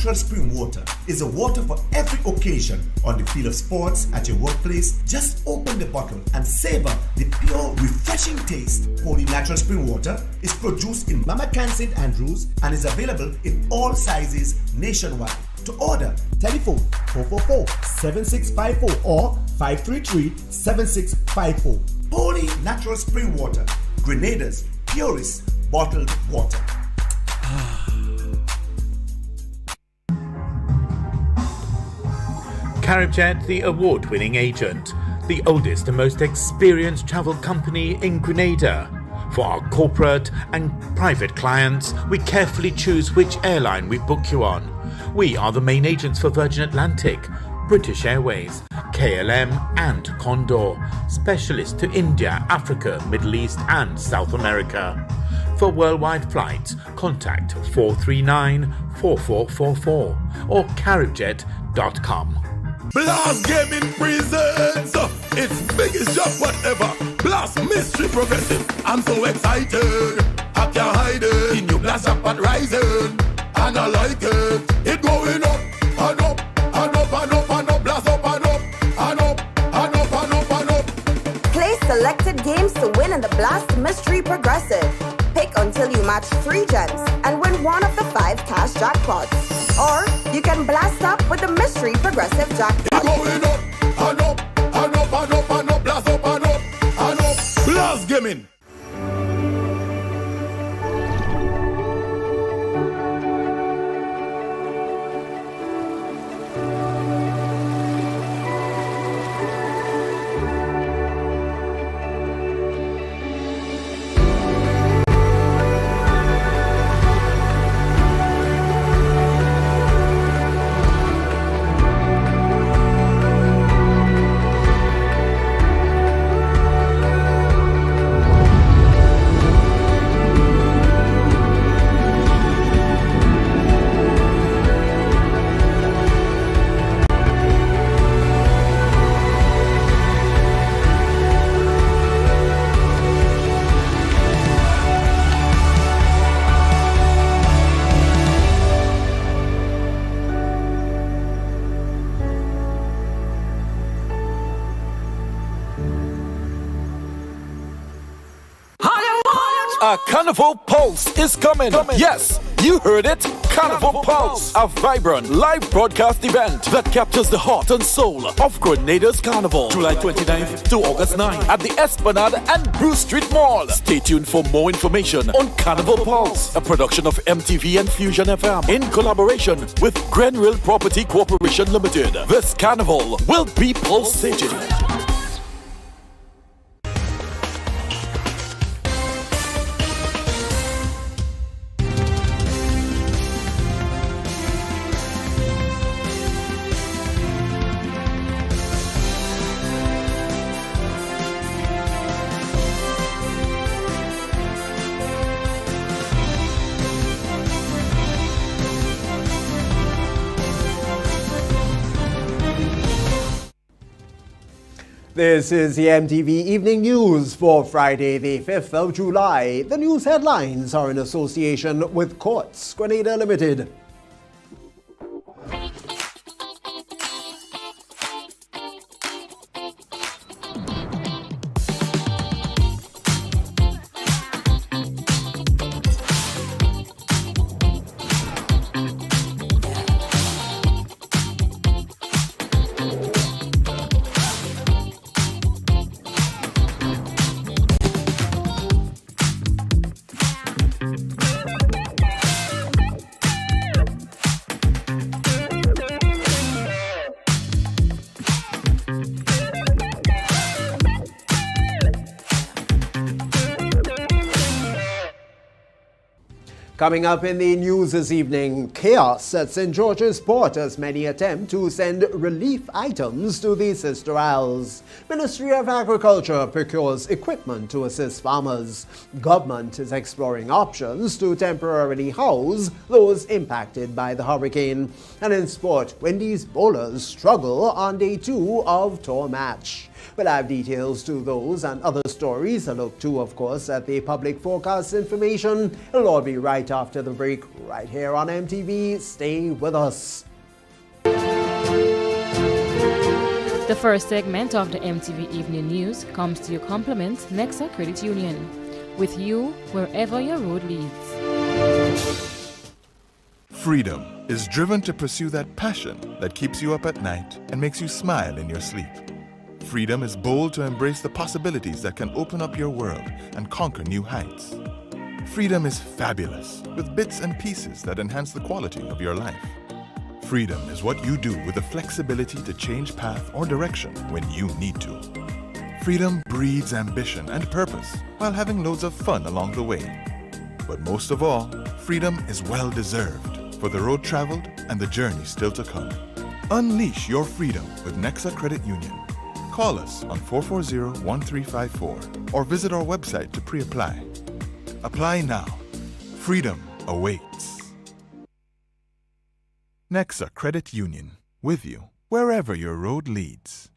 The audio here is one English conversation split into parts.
natural spring water is a water for every occasion on the field of sports, at your workplace. Just open the bottle and savor the pure, refreshing taste. Holy Natural Spring Water is produced in Mama Can St. Andrews and is available in all sizes nationwide. To order, telephone 444-7654 or 533-7654. Holy Natural Spring Water, Grenada's purest bottled water. CaribJet, the award-winning agent, the oldest and most experienced travel company in Grenada. For our corporate and private clients, we carefully choose which airline we book you on. We are the main agents for Virgin Atlantic, British Airways, KLM and Condor, specialists to India, Africa, Middle East and South America. For worldwide flights, contact 439-4444 or caribjet.com. Blast Gaming presents its biggest job whatever. Blast Mystery Progressive. I'm so excited, I can't hide it. In your blast jackpot rising, and I like it. It going up and up and up and up and up. Blast up and up and up and up and up and up. Play selected games to win in the Blast Mystery Progressive. Pick until you match 3 gems and win one of the 5 cash jackpots. Or you can blast up with the Mystery Progressive jackpot. Going up and up and up and up and up. Blast up and up and up. Blast Gaming. A Carnival Pulse is coming. Yes, you heard it. Carnival Pulse, a vibrant live broadcast event that captures the heart and soul of Grenada's Carnival. July 29th to August 9th at the Esplanade and Bruce Street Mall. Stay tuned for more information on Carnival Pulse, a production of MTV and Fusion FM in collaboration with Grenville Property Corporation Limited. This carnival will be pulsating. This is the MTV Evening News for Friday, the 5th of July. The news headlines are in association with Courts Grenada Limited. Coming up in the news this evening, chaos at St. George's Port as many attempt to send relief items to the Sister Isles. Ministry of Agriculture procures equipment to assist farmers. Government is exploring options to temporarily house those impacted by the hurricane. And in sport, Wendy's bowlers struggle on day 2 of tour match. We'll have details to those and other stories. A look too, of course, at the public forecast information. It'll all be right right after the break, right here on MTV. Stay with us. The first segment of the MTV Evening News comes to your complement Nexa Credit Union. With you wherever your road leads. Freedom is driven to pursue that passion that keeps you up at night and makes you smile in your sleep. Freedom is bold to embrace the possibilities that can open up your world and conquer new heights. Freedom is fabulous, with bits and pieces that enhance the quality of your life. Freedom is what you do with the flexibility to change path or direction when you need to. Freedom breeds ambition and purpose while having loads of fun along the way. But most of all, freedom is well-deserved for the road traveled and the journey still to come. Unleash your freedom with Nexa Credit Union. Call us on 440-1354 or visit our website to pre-apply. Apply now. Freedom awaits. Nexa Credit Union, with you wherever your road leads.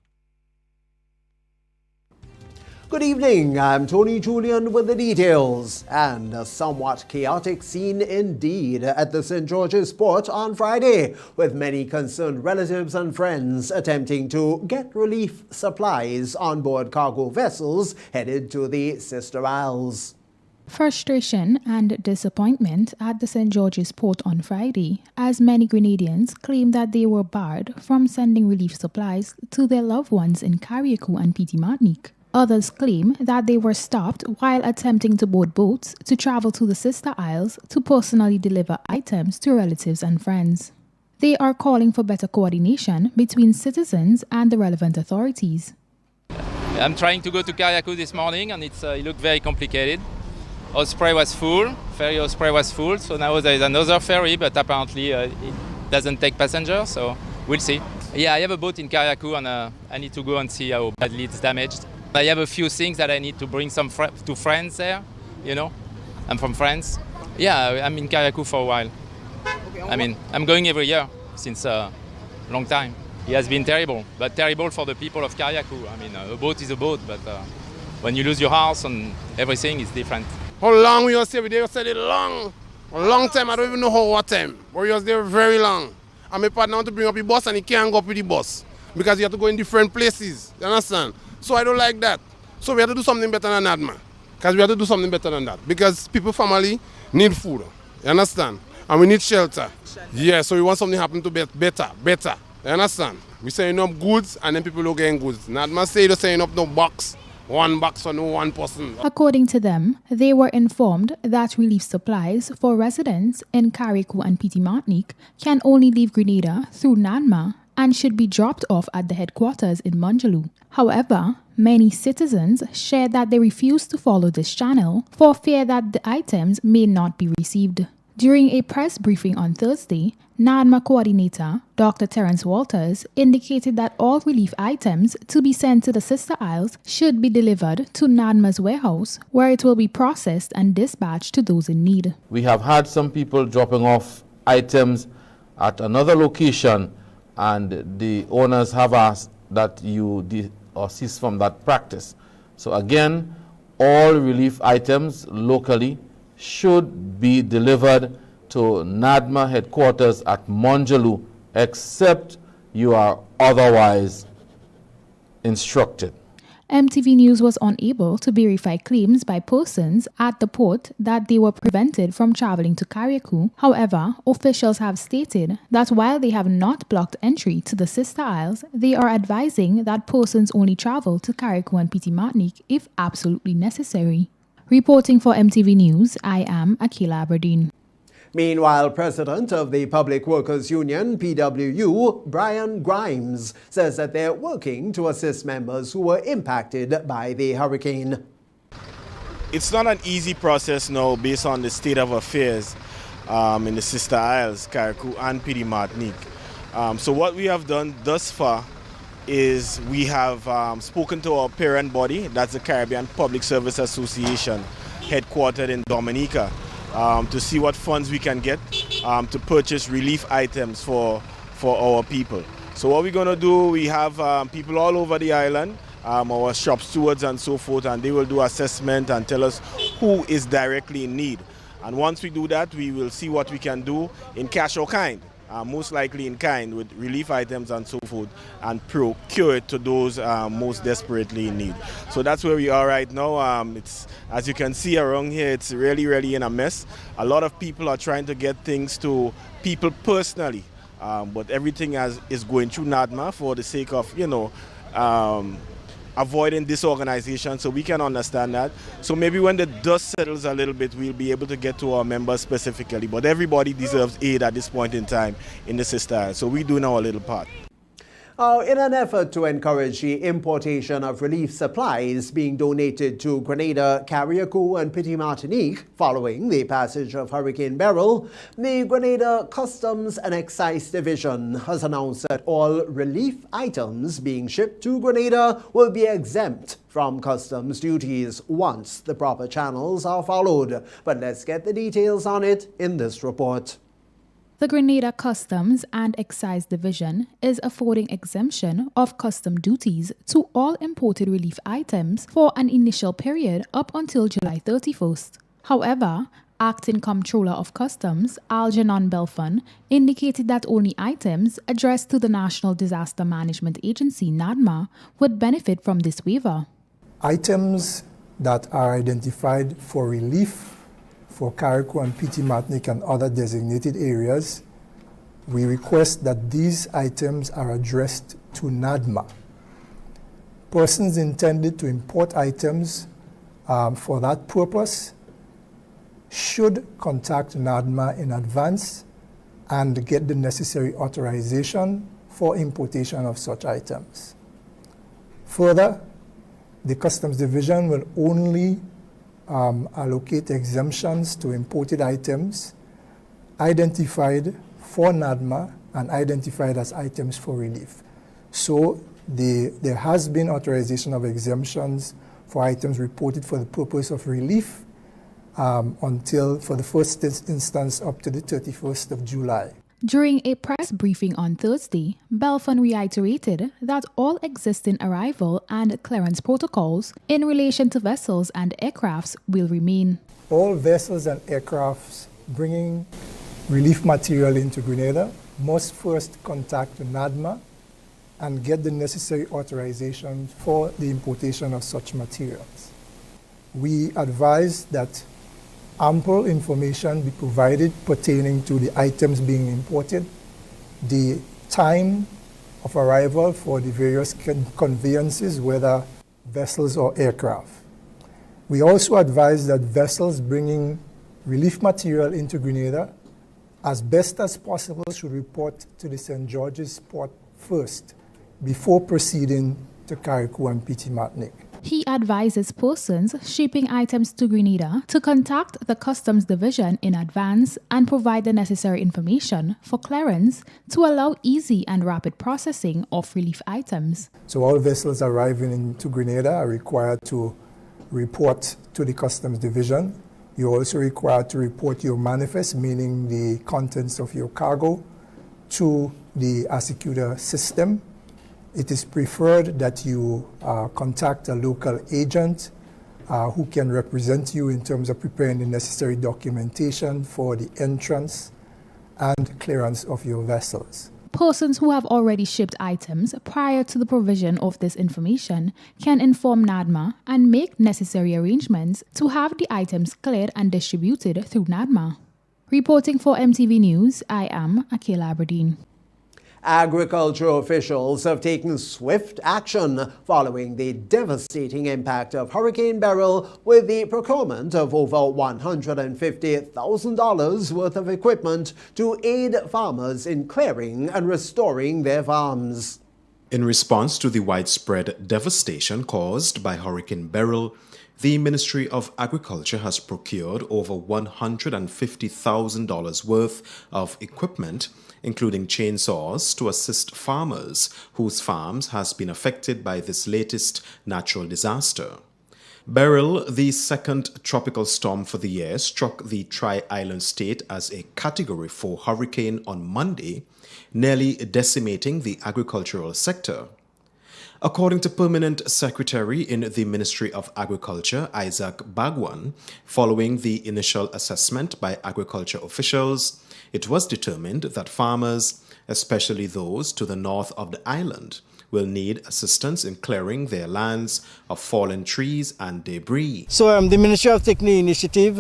Good evening, I'm Tony Julian with the details. And a somewhat chaotic scene indeed at the St. George's Port on Friday, with many concerned relatives and friends attempting to get relief supplies on board cargo vessels headed to the Sister Isles. Frustration and disappointment at the St. George's Port on Friday, as many Grenadians claim that they were barred from sending relief supplies to their loved ones in Carriacou and Petite Martinique. Others claim that they were stopped while attempting to board boats to travel to the Sister Isles to personally deliver items to relatives and friends. They are calling for better coordination between citizens and the relevant authorities. I'm trying to go to Carriacou this morning and it looked very complicated. Osprey was full, ferry Osprey was full, so now there is another ferry, but apparently it doesn't take passengers, so we'll see. Yeah, I have a boat in Carriacou and I need to go and see how badly it's damaged. I have a few things that I need to bring to friends there, you know. I'm from France. Yeah, I'm in Carriacou for a while. I mean, I'm going every year since a long time. It has been terrible, but terrible for the people of Carriacou. I mean, a boat is a boat, but when you lose your house and everything, it's different. How long we was there? They said it long. A long time, I don't even know what time. But we was there very long. And my partner want to bring up the bus and he can't go up with the bus. Because you have to go in different places. You understand? So I don't like that. So we have to do something better than that, man. Because we have to do something better than that. Because people, family, need food. You understand? And we need shelter. Yeah, so we want something to happen to better. You understand? We saying up goods and then people don't get goods. Not man say they're saying up no box. One box for no one person. According to them, they were informed that relief supplies for residents in Carriacou and Petite Martinique can only leave Grenada through Nanma and should be dropped off at the headquarters in Monjalou. However, many citizens shared that they refused to follow this channel for fear that the items may not be received. During a press briefing on Thursday, NADMA coordinator Dr. Terence Walters indicated that all relief items to be sent to the Sister Isles should be delivered to NADMA's warehouse, where it will be processed and dispatched to those in need. We have had some people dropping off items at another location, and the owners have asked that you cease from that practice. So again, all relief items locally should be delivered to NADMA headquarters at Monjalou, except you are otherwise instructed. MTV News was unable to verify claims by persons at the port that they were prevented from traveling to Carriacou. However, officials have stated that while they have not blocked entry to the Sister Isles, they are advising that persons only travel to Carriacou and Petite Martinique if absolutely necessary. Reporting for MTV News, I am Akila Aberdeen. Meanwhile, President of the Public Workers Union, PWU, Brian Grimes, says that they're working to assist members who were impacted by the hurricane. It's not an easy process now based on the state of affairs in the Sister Isles, Carriacou and Petite Martinique. So what we have done thus far is we have spoken to our parent body, that's the Caribbean Public Service Association, headquartered in Dominica, to see what funds we can get to purchase relief items for our people. So what we're going to do, we have people all over the island, our shop stewards and so forth, and they will do assessment and tell us who is directly in need. And once we do that, we will see what we can do in cash or kind, most likely in kind with relief items and so forth, and procure it to those most desperately in need. So that's where we are right now. It's, as you can see around here, it's really, really in a mess. A lot of people are trying to get things to people personally, but everything is going through NADMA for the sake of, avoiding disorganization, so we can understand that. So maybe when the dust settles a little bit, we'll be able to get to our members specifically. But everybody deserves aid at this point in time in the Sister. So we're doing our little part. In an effort to encourage the importation of relief supplies being donated to Grenada, Carriacou and Petite Martinique following the passage of Hurricane Beryl, the Grenada Customs and Excise Division has announced that all relief items being shipped to Grenada will be exempt from customs duties once the proper channels are followed. But let's get the details on it in this report. The Grenada Customs and Excise Division is affording exemption of custom duties to all imported relief items for an initial period up until July 31st. However, Acting Comptroller of Customs, Algernon Belfon, indicated that only items addressed to the National Disaster Management Agency, NADMA, would benefit from this waiver. Items that are identified for relief for Carriacou and Petite Martinique and other designated areas, we request that these items are addressed to NADMA. Persons intended to import items for that purpose should contact NADMA in advance and get the necessary authorization for importation of such items. Further, the Customs Division will only allocate exemptions to imported items identified for NADMA and identified as items for relief. So there has been authorization of exemptions for items reported for the purpose of relief until, for the first instance, up to the 31st of July. During a press briefing on Thursday, Belfon reiterated that all existing arrival and clearance protocols in relation to vessels and aircrafts will remain. All vessels and aircrafts bringing relief material into Grenada must first contact NADMA and get the necessary authorization for the importation of such materials. We advise that ample information be provided pertaining to the items being imported, the time of arrival for the various conveyances, whether vessels or aircraft. We also advise that vessels bringing relief material into Grenada, as best as possible, should report to the St. George's port first before proceeding to Carriacou and Petite Martinique. He advises persons shipping items to Grenada to contact the Customs Division in advance and provide the necessary information for clearance to allow easy and rapid processing of relief items. So all vessels arriving into Grenada are required to report to the Customs Division. You're also required to report your manifest, meaning the contents of your cargo, to the Asecutor system. It is preferred that you contact a local agent who can represent you in terms of preparing the necessary documentation for the entrance and clearance of your vessels. Persons who have already shipped items prior to the provision of this information can inform NADMA and make necessary arrangements to have the items cleared and distributed through NADMA. Reporting for MTV News, I am Akela Aberdeen. Agricultural officials have taken swift action following the devastating impact of Hurricane Beryl with the procurement of over $150,000 worth of equipment to aid farmers in clearing and restoring their farms. In response to the widespread devastation caused by Hurricane Beryl, the Ministry of Agriculture has procured over $150,000 worth of equipment, including chainsaws, to assist farmers whose farms has been affected by this latest natural disaster. Beryl, the second tropical storm for the year, struck the Tri-Island state as a Category 4 hurricane on Monday, nearly decimating the agricultural sector. According to Permanent Secretary in the Ministry of Agriculture, Isaac Bagwan, following the initial assessment by agriculture officials, it was determined that farmers, especially those to the north of the island, will need assistance in clearing their lands of fallen trees and debris. So the Ministry have taken the initiative.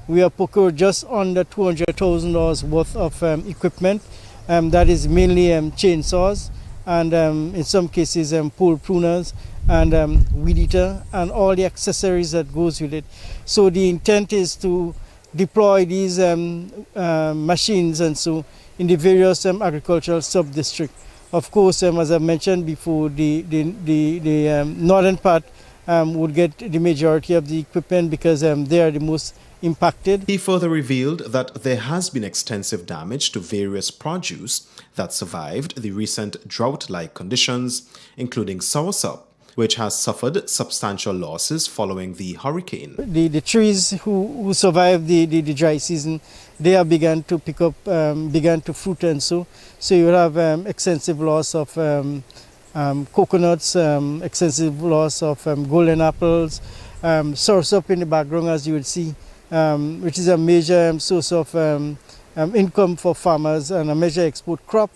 We have procured just under $200,000 worth of equipment. That is mainly chainsaws and in some cases pole pruners and weed eater and all the accessories that goes with it. So the intent is to deploy these machines and so in the various agricultural sub-districts. Of course, as I mentioned before, the northern part would get the majority of the equipment because they are the most impacted. He further revealed that there has been extensive damage to various produce that survived the recent drought-like conditions, including soursop, which has suffered substantial losses following the hurricane. The trees who survived the dry season, they have begun to pick up, began to fruit and so you will have extensive loss of coconuts, extensive loss of golden apples, soursop in the background as you would see, which is a major source of income for farmers and a major export crop.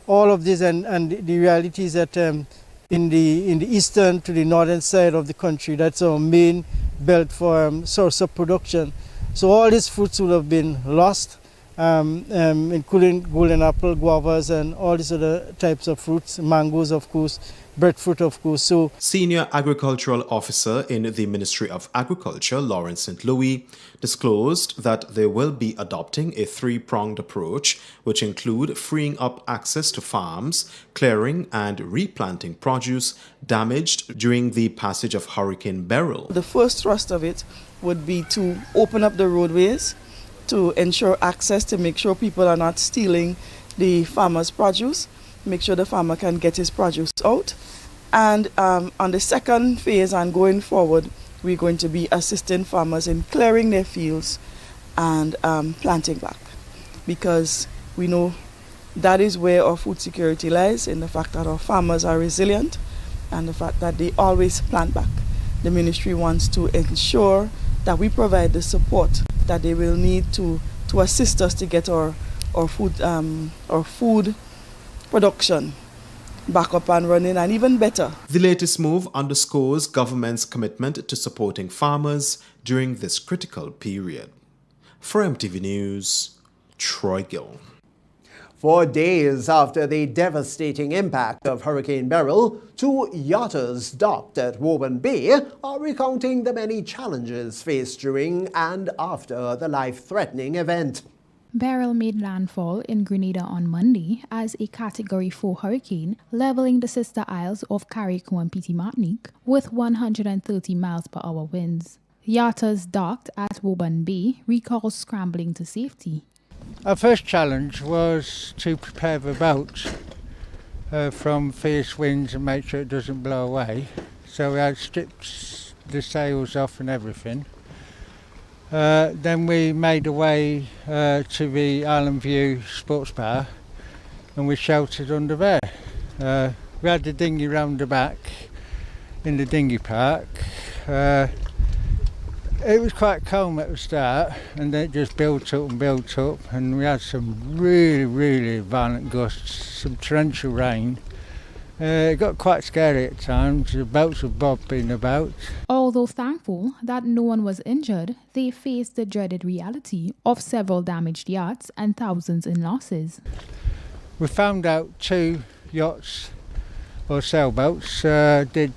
All of this and the reality is that in the eastern to the northern side of the country, that's our main belt for soursop production. So all these fruits would have been lost, including golden apple, guavas, and all these other types of fruits, mangoes, of course, breadfruit, of course. So, Senior Agricultural Officer in the Ministry of Agriculture, Lawrence St. Louis, disclosed that they will be adopting a three-pronged approach, which include freeing up access to farms, clearing and replanting produce damaged during the passage of Hurricane Beryl. The first thrust of it would be to open up the roadways to ensure access, to make sure people are not stealing the farmer's produce, make sure the farmer can get his produce out. And on the second phase and going forward, we're going to be assisting farmers in clearing their fields and planting back, because we know that is where our food security lies, in the fact that our farmers are resilient and the fact that they always plant back. The ministry wants to ensure that we provide the support that they will need to assist us to get our food production back up and running, and even better. The latest move underscores government's commitment to supporting farmers during this critical period. For MTV News, Troy Gill. 4 days after the devastating impact of Hurricane Beryl, 2 yachters docked at Woburn Bay are recounting the many challenges faced during and after the life-threatening event. Beryl made landfall in Grenada on Monday as a Category 4 hurricane, leveling the sister isles of Carriacou and Petite Martinique with 130 miles per hour winds. Yachters docked at Woburn Bay recall scrambling to safety. Our first challenge was to prepare the boat from fierce winds and make sure it doesn't blow away. So we had stripped the sails off and everything. Then we made our way to the Island View Sports Bar and we sheltered under there. We had the dinghy round the back in the dinghy park. It was quite calm at the start and then it just built up and we had some really violent gusts, some torrential rain. It got quite scary at times, the boats were bobbing about. Although thankful that no one was injured, they faced the dreaded reality of several damaged yachts and thousands in losses. We found out 2 yachts or sailboats did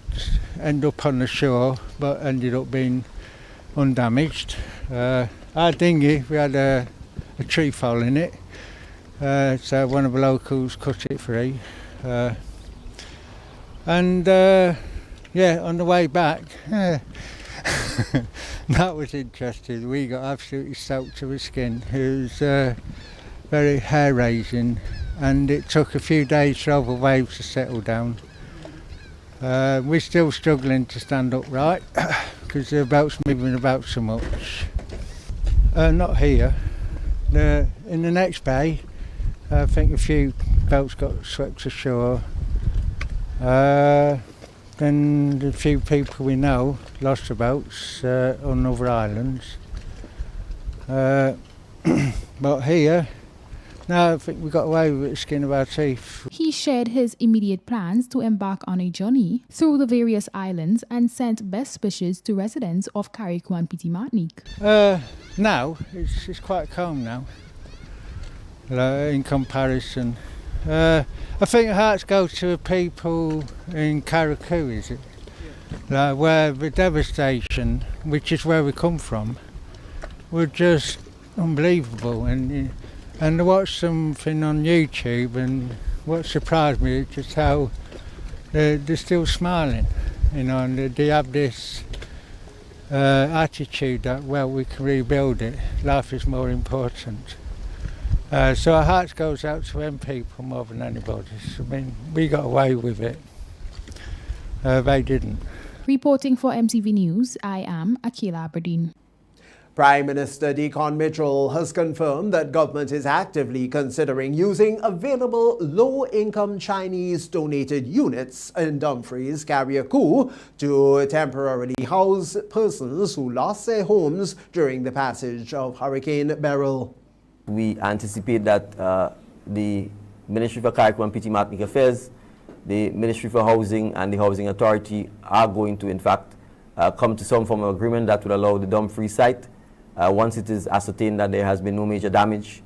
end up on the shore but ended up being undamaged. Our dinghy, we had a tree fall in it, so one of the locals cut it free. And on the way back, that was interesting. We got absolutely soaked to the skin. It was very hair-raising, and it took a few days for all the waves to settle down. We're still struggling to stand upright because the boat's moving about so much. Not here. In the next bay, I think a few boats got swept ashore. than the few people we know lost their boats on other islands. But here, no, I think we got away with the skin of our teeth. He shared his immediate plans to embark on a journey through the various islands and sent best wishes to residents of Carriacou and Petite Martinique. Now, it's quite calm now, in comparison. I think hearts go to the people in Carriacou, is it? Where the devastation, which is where we come from, was just unbelievable. And I watched something on YouTube, and what surprised me is just how they're still smiling, you know, and they have this attitude that, well, we can rebuild it, life is more important. So our hearts goes out to them people more than anybody. I mean, we got away with it. They didn't. Reporting for MTV News, I am Akila Aberdeen. Prime Minister Deacon Mitchell has confirmed that government is actively considering using available low-income Chinese-donated units in Dumfries, Carriacou to temporarily house persons who lost their homes during the passage of Hurricane Beryl. We anticipate that the Ministry for Carriacou and Petite Martinique Affairs, the Ministry for Housing and the Housing Authority are going to, in fact, come to some form of agreement that would allow the Dumfries site, once it is ascertained that there has been no major damage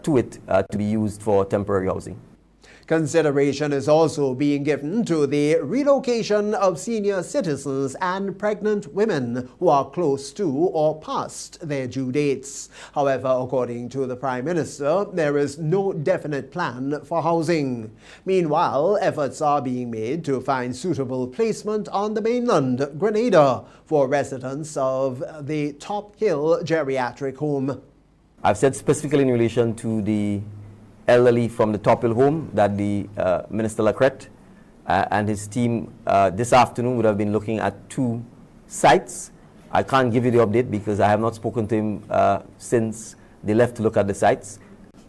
to it, to be used for temporary housing. Consideration is also being given to the relocation of senior citizens and pregnant women who are close to or past their due dates. However, according to the Prime Minister, there is no definite plan for housing. Meanwhile, efforts are being made to find suitable placement on the mainland, Grenada, for residents of the Top Hill Geriatric Home. I've said specifically in relation to the elderly from the Top Hill home that the Minister Lacrette and his team this afternoon would have been looking at 2 sites. I can't give you the update because I have not spoken to him since they left to look at the sites.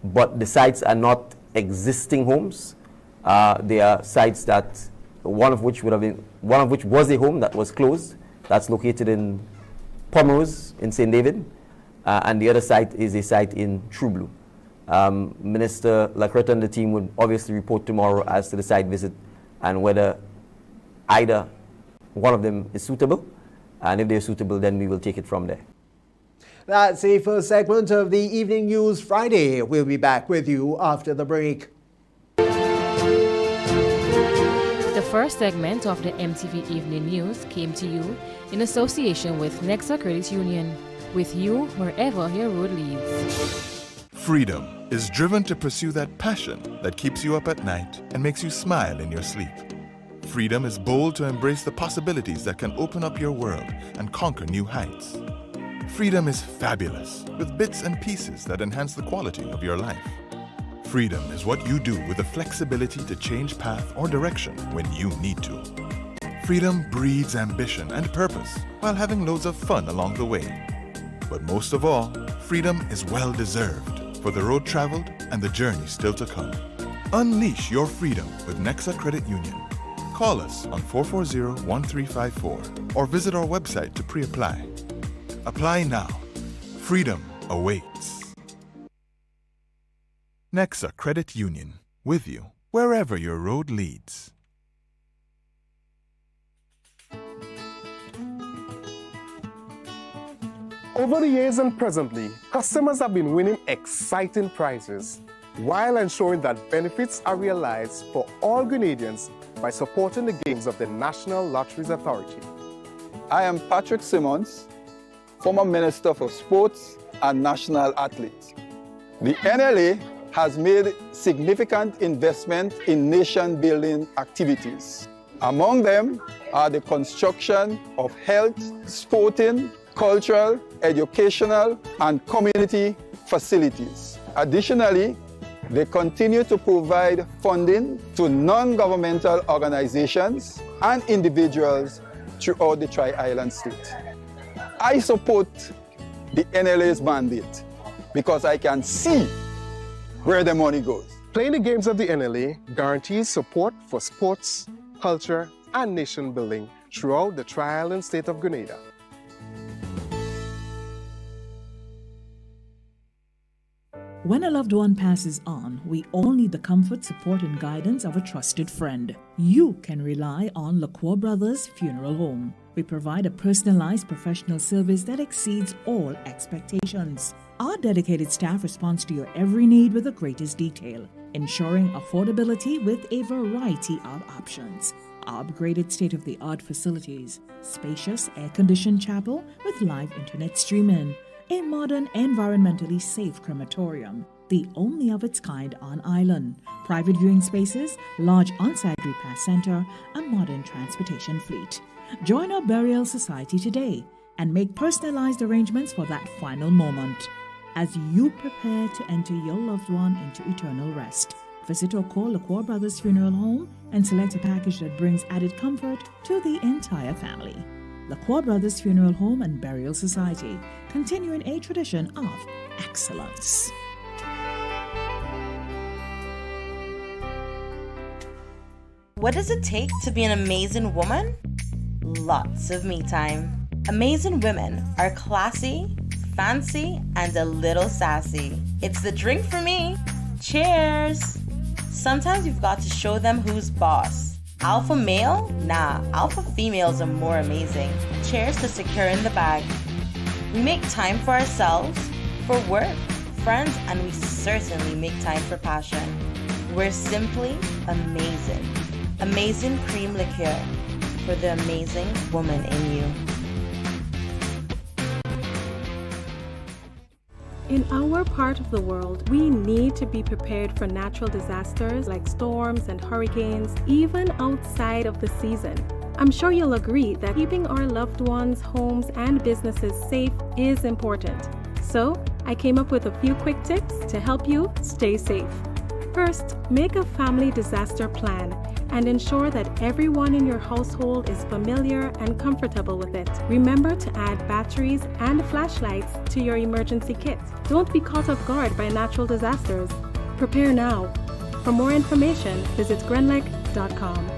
But the sites are not existing homes. They are sites that one of which was a home that was closed. That's located in Pomerose in St. David, and the other site is a site in Trublu. Minister Lacrette and the team would obviously report tomorrow as to the site visit and whether either one of them is suitable, and if they're suitable, then we will take it from there. That's the first segment of the Evening News Friday. We'll be back with you after the break. The first segment of the MTV Evening News came to you in association with Nexa Credit Union, with you wherever your road leads. Freedom is driven to pursue that passion that keeps you up at night and makes you smile in your sleep. Freedom is bold to embrace the possibilities that can open up your world and conquer new heights. Freedom is fabulous, with bits and pieces that enhance the quality of your life. Freedom is what you do with the flexibility to change path or direction when you need to. Freedom breeds ambition and purpose while having loads of fun along the way. But most of all, freedom is well-deserved for the road traveled and the journey still to come. Unleash your freedom with Nexa Credit Union. Call us on 440-1354 or visit our website to pre-apply. Apply now. Freedom awaits. Nexa Credit Union, with you wherever your road leads. Over the years and presently, customers have been winning exciting prizes while ensuring that benefits are realized for all Grenadians by supporting the games of the National Lotteries Authority. I am Patrick Simmons, former Minister for Sports and National Athlete. The NLA has made significant investment in nation-building activities. Among them are the construction of health, sporting, cultural, educational, and community facilities. Additionally, they continue to provide funding to non-governmental organizations and individuals throughout the Tri-Island state. I support the NLA's mandate because I can see where the money goes. Playing the games of the NLA guarantees support for sports, culture, and nation building throughout the tri-island state of Grenada. When a loved one passes on, we all need the comfort, support, and guidance of a trusted friend. You can rely on LaCour Brothers Funeral Home. We provide a personalized professional service that exceeds all expectations. Our dedicated staff responds to your every need with the greatest detail, ensuring affordability with a variety of options. Our upgraded state-of-the-art facilities, spacious air-conditioned chapel with live internet streaming, a modern, environmentally safe crematorium, the only of its kind on island, private viewing spaces, large on-site repast center, a modern transportation fleet. Join our burial society today and make personalized arrangements for that final moment. As you prepare to enter your loved one into eternal rest, visit or call LaCour Brothers Funeral Home and select a package that brings added comfort to the entire family. LaCour Brothers Funeral Home and Burial Society, continuing a tradition of excellence. What does it take to be an amazing woman? Lots of me time. Amazing women are classy, fancy, and a little sassy. It's the drink for me. Cheers! Sometimes you've got to show them who's boss. Alpha male? Nah, alpha females are more amazing. Cheers to securing the bag. We make time for ourselves, for work, friends, and we certainly make time for passion. We're simply amazing. Amazing cream liqueur for the amazing woman in you. In our part of the world, we need to be prepared for natural disasters like storms and hurricanes, even outside of the season. I'm sure you'll agree that keeping our loved ones, homes, and businesses safe is important. So, I came up with a few quick tips to help you stay safe. First, make a family disaster plan and ensure that everyone in your household is familiar and comfortable with it. Remember to add batteries and flashlights to your emergency kit. Don't be caught off guard by natural disasters. Prepare now. For more information, visit grenlec.com.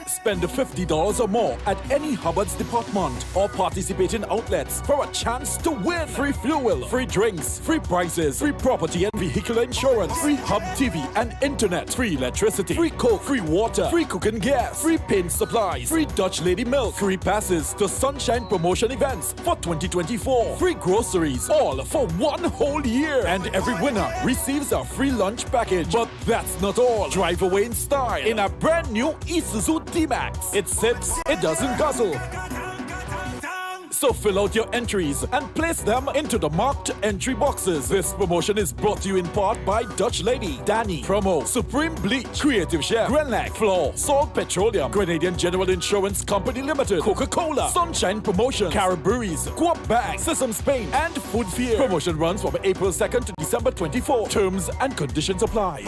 Spend $50 or more at any Hubbard's department or participating outlets for a chance to win free fuel, free drinks, free prizes, free property and vehicular insurance, free Hub TV and internet, free electricity, free coke, free water, free cooking gas, free paint supplies, free Dutch Lady milk, free passes to Sunshine promotion events for 2024, free groceries, all for one whole year. And every winner receives a free lunch package. But that's not all. Drive away in style in a brand new Isuzu D-Max. It sips, it doesn't guzzle. So fill out your entries and place them into the marked entry boxes. This promotion is brought to you in part by Dutch Lady, Danny, Promo, Supreme Bleach, Creative Chef, Grenlec, Floor, Salt Petroleum, Grenadian General Insurance Company Limited, Coca-Cola, Sunshine Promotions, Caribouries, Coop Bag, Sesame Spain, and Food Fear. Promotion runs from April 2nd to December 24. Terms and conditions apply.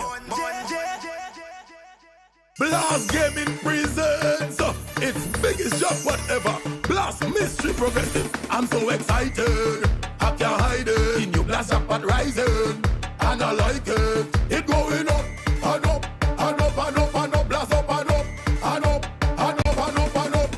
Blast Gaming presents its biggest job ever. Blast Mystery Progressive. I'm so excited. I can't hide it. The new Blast Jackpot rising, and I like it. It going up and up and up and up and up. Blast up and up and up and up and up and up.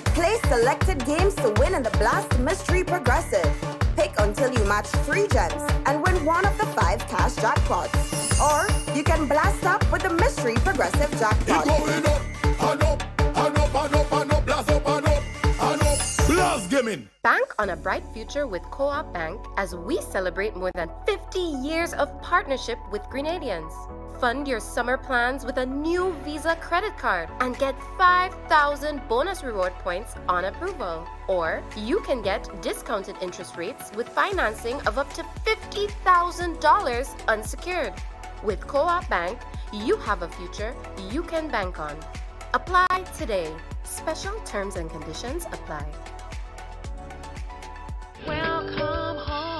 Play selected games to win in the Blast Mystery Progressive. Pick until you match 3 gems and win one of the 5 cash jackpots. Or you can blast up with the Mystery Progressive Jackpot. It's going up and up and up and up and up. Blast up and up and up. Blast Gaming. Bank on a bright future with Co-op Bank as we celebrate more than 50 years of partnership with Grenadians. Fund your summer plans with a new Visa credit card and get 5,000 bonus reward points on approval. Or you can get discounted interest rates with financing of up to $50,000 unsecured. With Co-op Bank, you have a future you can bank on. Apply today. Special terms and conditions apply. Welcome home.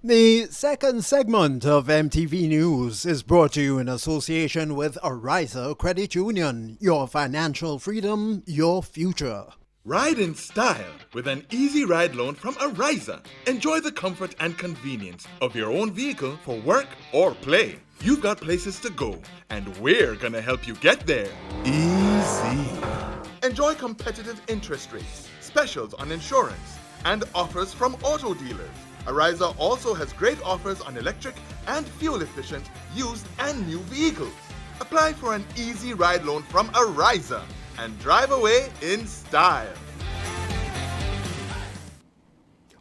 The second segment of MTV News is brought to you in association with Ariza Credit Union. Your financial freedom, your future. Ride in style with an easy ride loan from Ariza. Enjoy the comfort and convenience of your own vehicle for work or play. You've got places to go, and we're gonna help you get there. Easy. Enjoy competitive interest rates, specials on insurance, and offers from auto dealers. Ariza also has great offers on electric and fuel-efficient used and new vehicles. Apply for an easy ride loan from Ariza and drive away in style.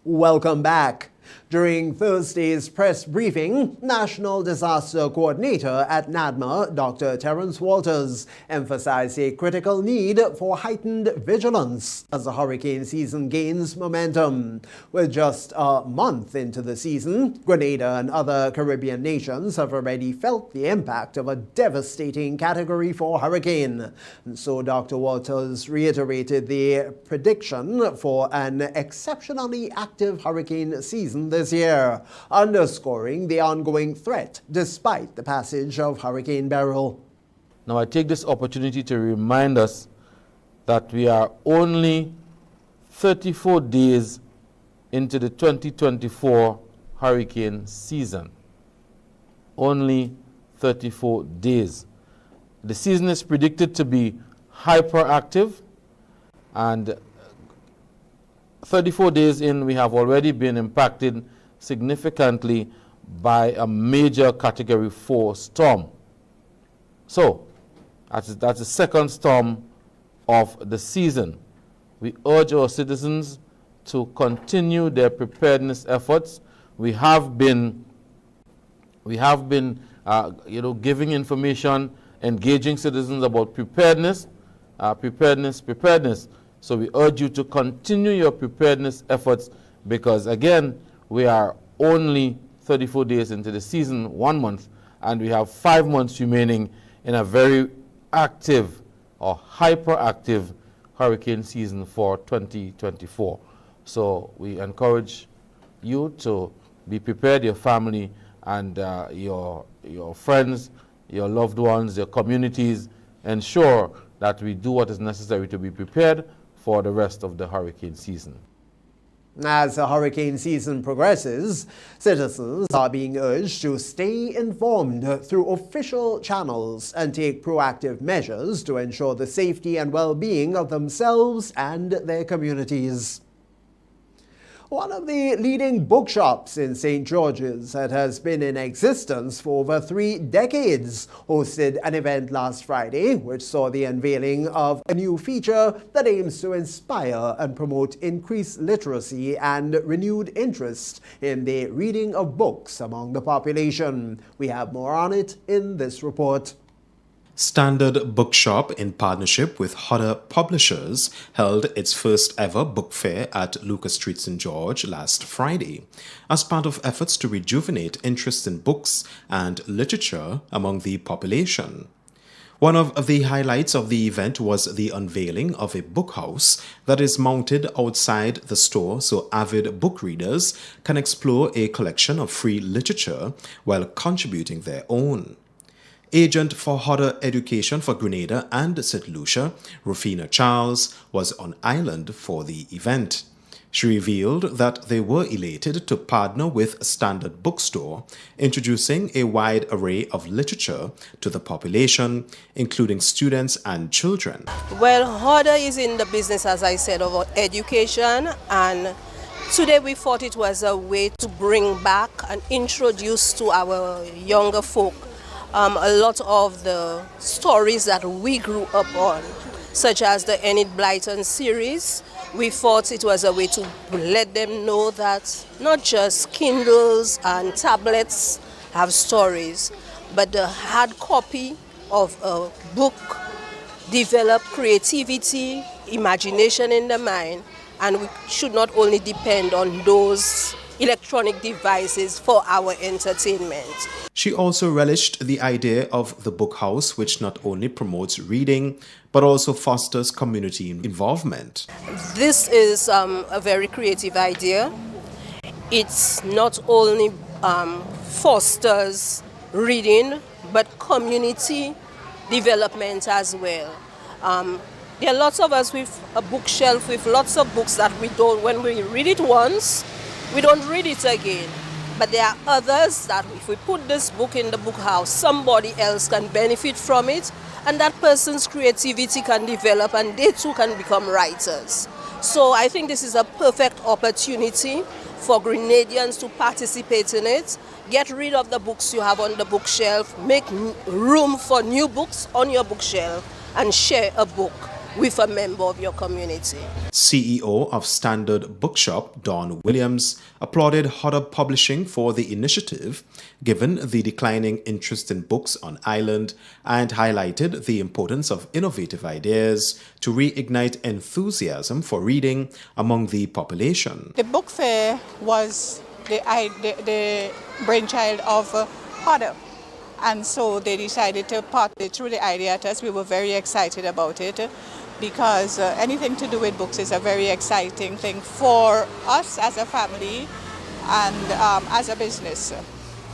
Welcome back. During Thursday's press briefing, National Disaster Coordinator at NADMA, Dr. Terence Walters, emphasized a critical need for heightened vigilance as the hurricane season gains momentum. With just a month into the season, Grenada and other Caribbean nations have already felt the impact of a devastating Category 4 hurricane. And so Dr. Walters reiterated the prediction for an exceptionally active hurricane season this year, underscoring the ongoing threat despite the passage of Hurricane Beryl. Now I take this opportunity to remind us that we are only 34 days into the 2024 hurricane season. Only 34 days. The season is predicted to be hyperactive, and 34 days in, we have already been impacted significantly by a major Category 4 storm. So, that's the second storm of the season. We urge our citizens to continue their preparedness efforts. We have been giving information, engaging citizens about preparedness. So we urge you to continue your preparedness efforts because, again, we are only 34 days into the season, 1 month, and we have 5 months remaining in a very active or hyperactive hurricane season for 2024. So we encourage you to be prepared, your family and your friends, your loved ones, your communities. Ensure that we do what is necessary to be prepared for the rest of the hurricane season. As the hurricane season progresses, citizens are being urged to stay informed through official channels and take proactive measures to ensure the safety and well-being of themselves and their communities. One of the leading bookshops in St. George's that has been in existence for over 3 decades hosted an event last Friday which saw the unveiling of a new feature that aims to inspire and promote increased literacy and renewed interest in the reading of books among the population. We have more on it in this report. Standard Bookshop, in partnership with Hodder Publishers, held its first ever book fair at Lucas Street, St. George last Friday, as part of efforts to rejuvenate interest in books and literature among the population. One of the highlights of the event was the unveiling of a book house that is mounted outside the store so avid book readers can explore a collection of free literature while contributing their own. Agent for Hodder Education for Grenada and St. Lucia, Rufina Charles, was on island for the event. She revealed that they were elated to partner with Standard Bookstore, introducing a wide array of literature to the population, including students and children. Well, Hodder is in the business, as I said, of education, and today we thought it was a way to bring back and introduce to our younger folk a lot of the stories that we grew up on, such as the Enid Blyton series. We thought it was a way to let them know that not just Kindles and tablets have stories, but the hard copy of a book develop creativity, imagination in the mind, and we should not only depend on those electronic devices for our entertainment. She also relished the idea of the book house, which not only promotes reading, but also fosters community involvement. This is a very creative idea. it's not only fosters reading, but community development as well. There are lots of us with a bookshelf with lots of books that we don't, when we read it once, we don't read it again. But there are others that if we put this book in the book house, somebody else can benefit from it, and that person's creativity can develop and they too can become writers. So I think this is a perfect opportunity for Grenadians to participate in it. Get rid of the books you have on the bookshelf, make room for new books on your bookshelf, and share a book with a member of your community. CEO of Standard Bookshop, Don Williams, applauded Hodder Publishing for the initiative, given the declining interest in books on island, and highlighted the importance of innovative ideas to reignite enthusiasm for reading among the population. The book fair was the brainchild of Hodder. And so they decided to partly through the idea at us. We were very excited about it because anything to do with books is a very exciting thing for us as a family and as a business.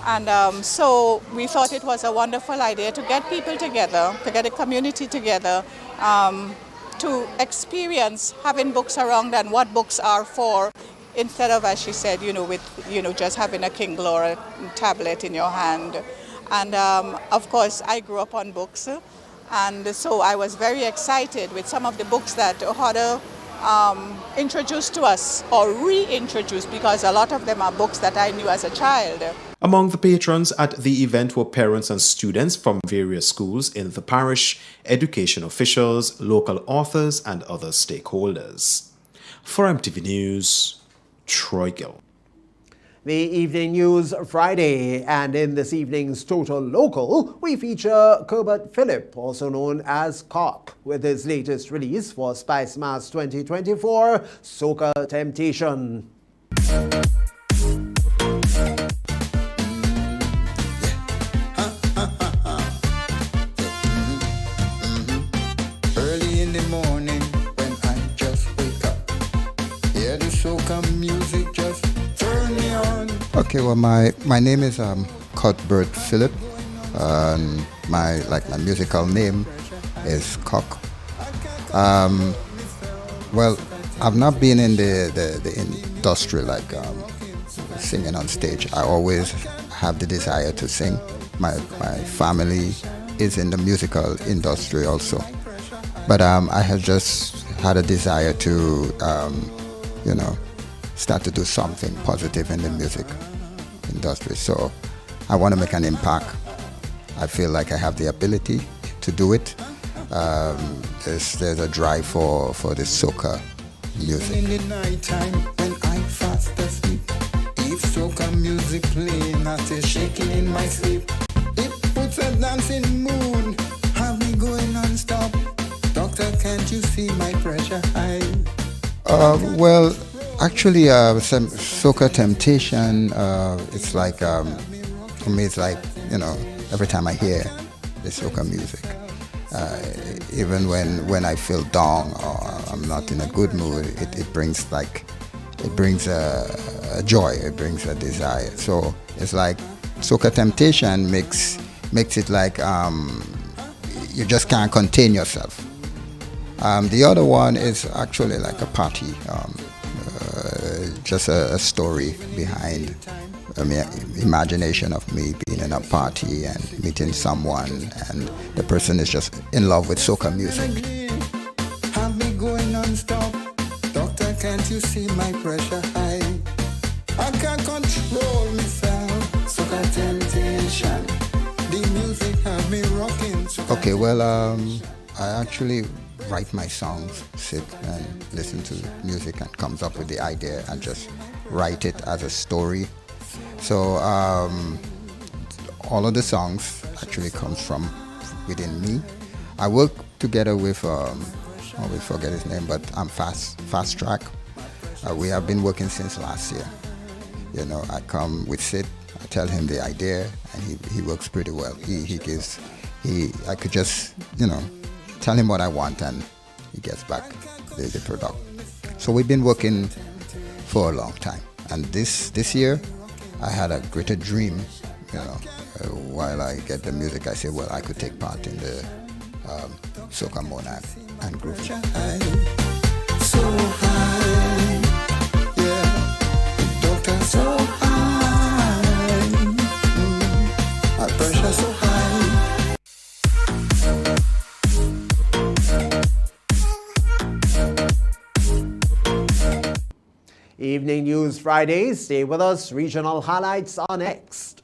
And so we thought it was a wonderful idea to get people together, to get a community together, to experience having books around and what books are for, instead of, as she said, with just having a Kindle or a tablet in your hand. And of course, I grew up on books, and so I was very excited with some of the books that Hodder introduced to us, or reintroduced, because a lot of them are books that I knew as a child. Among the patrons at the event were parents and students from various schools in the parish, education officials, local authors, and other stakeholders. For MTV News, Troy Gill. The Evening News Friday, and in this evening's Total Local, we feature Kerbert Phillip, also known as Cock, with his latest release for Spice Mass 2024, Soca Temptation. Early in the morning when I just wake up, hear the soca music just turn me on. Okay, well, my name is Cuthbert Phillip, and my musical name is Cock. Well, I've not been in the industry singing on stage. I always have the desire to sing. My family is in the musical industry also, but I have just had a desire to start to do something positive in the music industry. So I want to make an impact. I feel like I have the ability to do it. There's a drive for the soca music. In the night time when I fast asleep, if soca music playing, I stay shaking in my sleep. It puts a dancing mood, have me going non-stop. Doctor, can't you see my pressure high? Well, actually, Soca Temptation, it's like, for me, it's like, every time I hear the soca music, even when I feel down or I'm not in a good mood, it brings a joy, it brings a desire. So it's like Soca Temptation makes it like you just can't contain yourself. The other one is actually like a party, just a story behind imagination of me being in a party and meeting someone, and the person is just in love with soca music. Have me going non-stop. Doctor, can't you see my pressure high? I can't control myself. Soca Temptation. The music have me rocking. Okay, well, I actually write my songs, sit and listen to music and comes up with the idea and just write it as a story. So all of the songs actually comes from within me. I work together with, I always forget his name, but I'm Fast Track. We have been working since last year. I come with Sid, I tell him the idea, and he works pretty well. I could just, tell him what I want and he gets back the product. So we've been working for a long time, And this year, I had a greater dream. While I get the music, I say, well, I could take part in the Soca Monad and Groove. So high, yeah, doctor so high, my pressure so high. Evening News Friday. Stay with us. Regional highlights are next.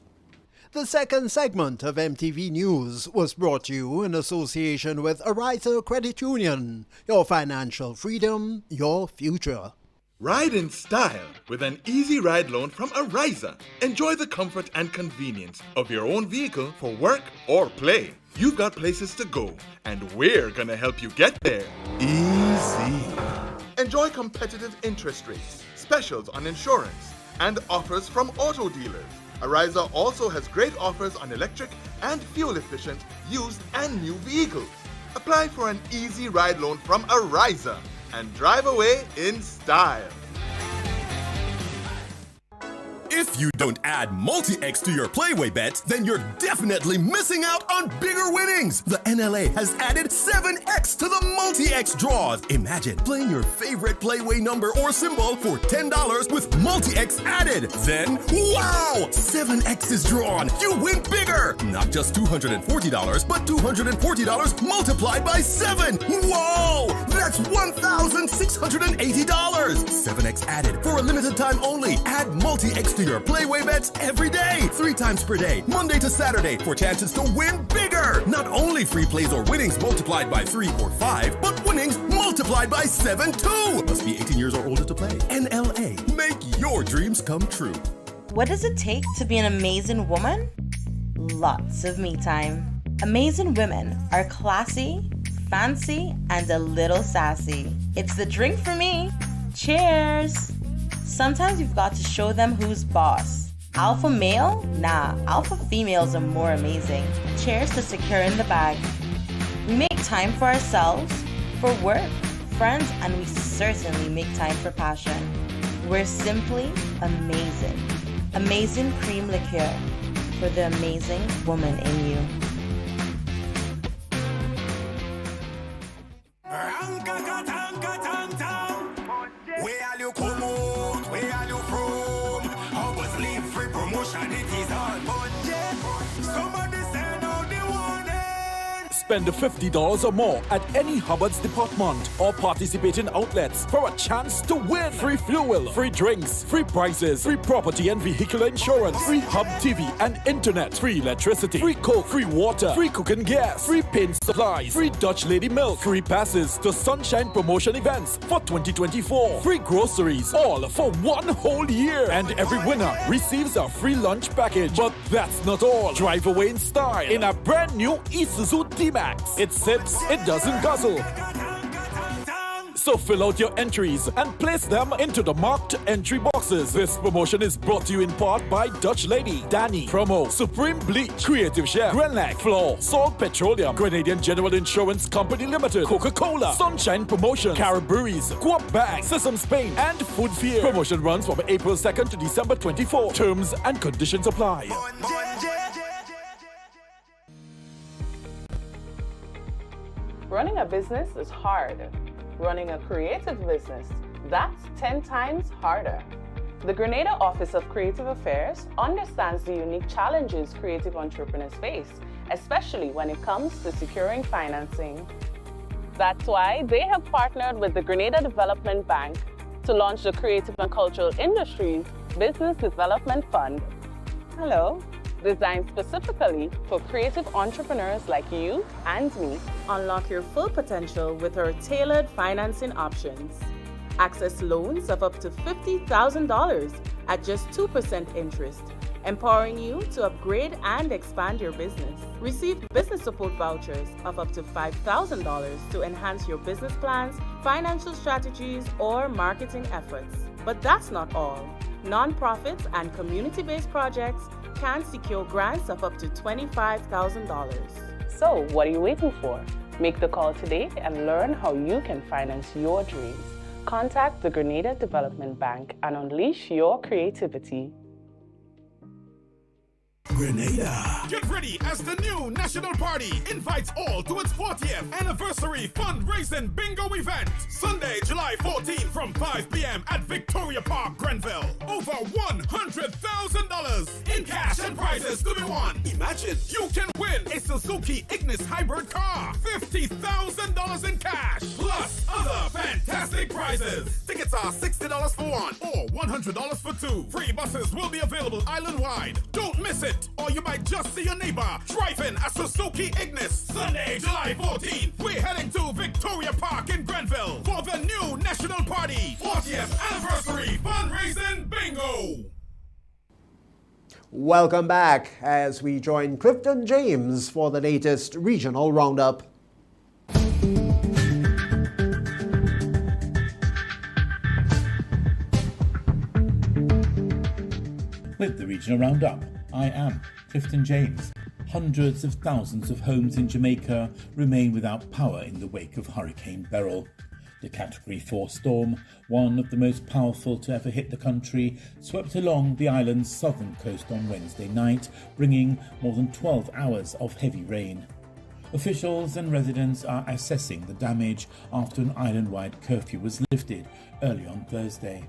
The second segment of MTV News was brought to you in association with Ariza Credit Union. Your financial freedom, your future. Ride in style with an easy ride loan from Ariza. Enjoy the comfort and convenience of your own vehicle for work or play. You've got places to go, and we're gonna help you get there. Easy. Enjoy competitive interest rates, specials on insurance, and offers from auto dealers. Ariza also has great offers on electric and fuel-efficient used and new vehicles. Apply for an easy ride loan from Ariza and drive away in style. If you don't add multi-X to your Playway bet, then you're definitely missing out on bigger winnings. The NLA has added 7X to the multi-X draws. Imagine playing your favorite Playway number or symbol for $10 with multi-X added. Then, wow! 7X is drawn. You win bigger. Not just $240, but $240 multiplied by 7. Whoa! That's $1,680. 7X added for a limited time only. Add multi-X to your Playway bets every day, 3 times per day, Monday to Saturday, for chances to win bigger. Not only free plays or winnings multiplied by 3 or 5, but winnings multiplied by 7 too. Must be 18 years or older to play. NLA, make your dreams come true. What does it take to be an amazing woman? Lots of me time. Amazing women are classy, fancy, and a little sassy. It's the drink for me. Cheers! Sometimes you've got to show them who's boss. Alpha male? Nah, alpha females are more amazing. Cheers to securing the bag. We make time for ourselves, for work, friends, and we certainly make time for passion. We're simply amazing. Amazing cream liqueur for the amazing woman in you. Spend $50 or more at any Hubbard's department or participating outlets for a chance to win free fuel, free drinks, free prizes, free property and vehicular insurance, free Hub TV and internet, free electricity, free coke, free water, free cooking gas, free paint supplies, free Dutch Lady milk, free passes to Sunshine promotion events for 2024, free groceries, all for 1 whole year. And every winner receives a free lunch package. But that's not all. Drive away in style in a brand new Isuzu D-Max. It sips, it doesn't guzzle. So fill out your entries and place them into the marked entry boxes. This promotion is brought to you in part by Dutch Lady, Danny, Promo, Supreme Bleach, Creative Chef, Grenlac, Floor, Salt Petroleum, Grenadian General Insurance Company Limited, Coca-Cola, Sunshine Promotion, Caribberies, Coop Bag, Sesame Spain, and Food Fear. Promotion runs from April 2nd to December 24. Terms and conditions apply. Running a business is hard. Running a creative business, that's 10 times harder. The Grenada Office of Creative Affairs understands the unique challenges creative entrepreneurs face, especially when it comes to securing financing. That's why they have partnered with the Grenada Development Bank to launch the Creative and Cultural Industries Business Development Fund. Hello. Designed specifically for creative entrepreneurs like you and me. Unlock your full potential with our tailored financing options. Access loans of up to $50,000 at just 2% interest, empowering you to upgrade and expand your business. Receive business support vouchers of up to $5,000 to enhance your business plans, financial strategies, or marketing efforts. But that's not all. Nonprofits and community-based projects can secure grants of up to $25,000. So, what are you waiting for? Make the call today and learn how you can finance your dreams. Contact the Grenada Development Bank and unleash your creativity. Grenada. Get ready as the new National Party invites all to its 40th anniversary fundraising bingo event. Sunday, July 14th from 5 p.m. at Victoria Park, Grenville. Over $100,000 in cash and prizes to be won. Imagine you can win a Suzuki Ignis hybrid car, $50,000 in cash, plus other fantastic prizes. Tickets are $60 for one or $100 for two. Free buses will be available island-wide. Don't miss it, or you might just see your neighbor driving a Suzuki Ignis. Sunday, July 14th, we're heading to Victoria Park in Grenville for the new National Party 40th Anniversary Fundraising Bingo. Welcome back as we join Clifton James for the latest regional roundup. With the regional roundup, I am Clifton James. Hundreds of thousands of homes in Jamaica remain without power in the wake of Hurricane Beryl. The Category 4 storm, one of the most powerful to ever hit the country, swept along the island's southern coast on Wednesday night, bringing more than 12 hours of heavy rain. Officials and residents are assessing the damage after an island-wide curfew was lifted early on Thursday.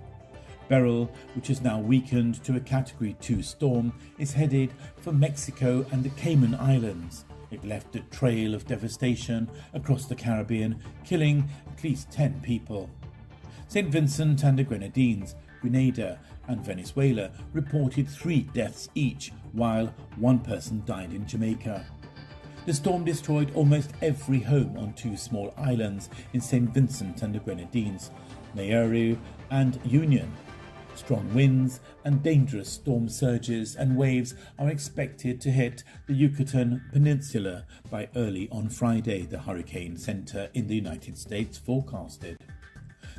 Beryl, which has now weakened to a Category 2 storm, is headed for Mexico and the Cayman Islands. It left a trail of devastation across the Caribbean, killing at least 10 people. St. Vincent and the Grenadines, Grenada and Venezuela reported 3 deaths each, while 1 person died in Jamaica. The storm destroyed almost every home on 2 small islands in St. Vincent and the Grenadines, Nauru and Union. Strong winds and dangerous storm surges and waves are expected to hit the Yucatan Peninsula by early on Friday, the Hurricane Center in the United States forecasted.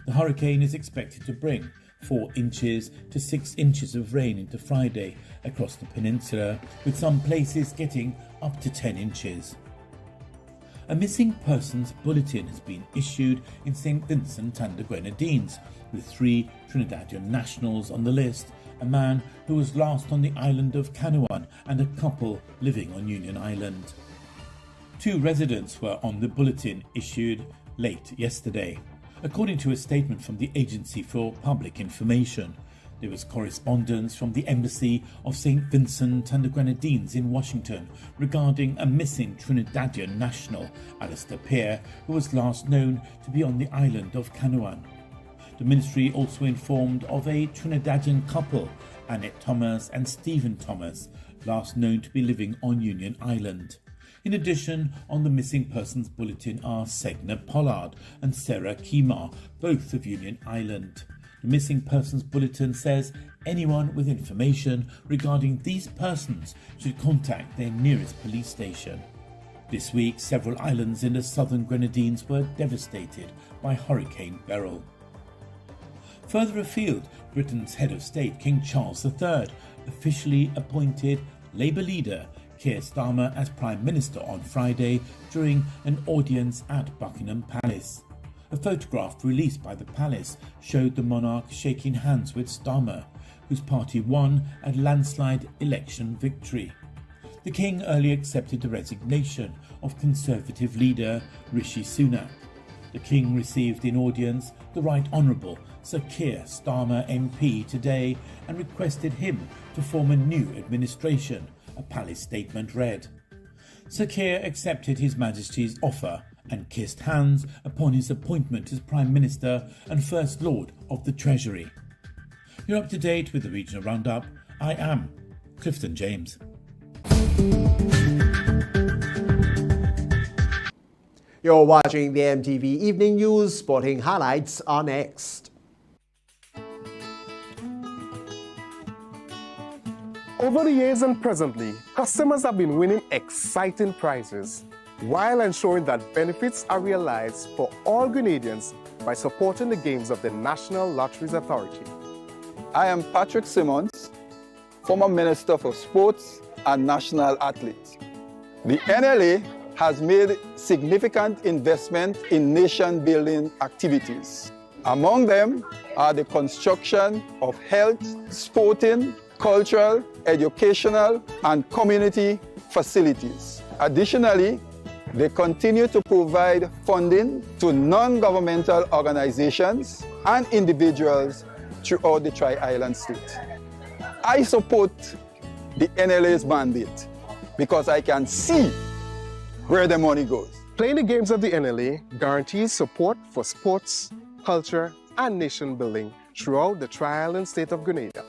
The hurricane is expected to bring 4 inches to 6 inches of rain into Friday across the peninsula, with some places getting up to 10 inches. A missing persons bulletin has been issued in St. Vincent and the Grenadines, with 3 Trinidadian nationals on the list, a man who was last on the island of Canoan and a couple living on Union Island. 2 residents were on the bulletin issued late yesterday. According to a statement from the Agency for Public Information, there was correspondence from the Embassy of St. Vincent and the Grenadines in Washington regarding a missing Trinidadian national, Alistair Pear, who was last known to be on the island of Canoan. The ministry also informed of a Trinidadian couple, Annette Thomas and Stephen Thomas, last known to be living on Union Island. In addition, on the missing persons bulletin are Segna Pollard and Sarah Kemar, both of Union Island. The missing persons bulletin says anyone with information regarding these persons should contact their nearest police station. This week, several islands in the southern Grenadines were devastated by Hurricane Beryl. Further afield, Britain's head of state, King Charles III, officially appointed Labour leader Keir Starmer as Prime Minister on Friday during an audience at Buckingham Palace. A photograph released by the palace showed the monarch shaking hands with Starmer, whose party won a landslide election victory. The king earlier accepted the resignation of Conservative leader Rishi Sunak. The king received in audience the Right Honourable Sir Keir Starmer MP today and requested him to form a new administration, a palace statement read. Sir Keir accepted His Majesty's offer and kissed hands upon his appointment as Prime Minister and First Lord of the Treasury. You're up to date with the Regional Roundup. I am Clifton James. You're watching the MTV Evening News. Sporting highlights are next. Over the years and presently, customers have been winning exciting prizes while ensuring that benefits are realized for all Grenadians by supporting the games of the National Lotteries Authority. I am Patrick Simmons, former Minister for Sports and National Athlete. The NLA has made significant investment in nation-building activities. Among them are the construction of health, sporting, cultural, educational, and community facilities. Additionally, they continue to provide funding to non-governmental organizations and individuals throughout the Tri-Island state. I support the NLA's mandate because I can see where the money goes. Playing the games of the NLA guarantees support for sports, culture, and nation building throughout the Tri-Island state of Grenada.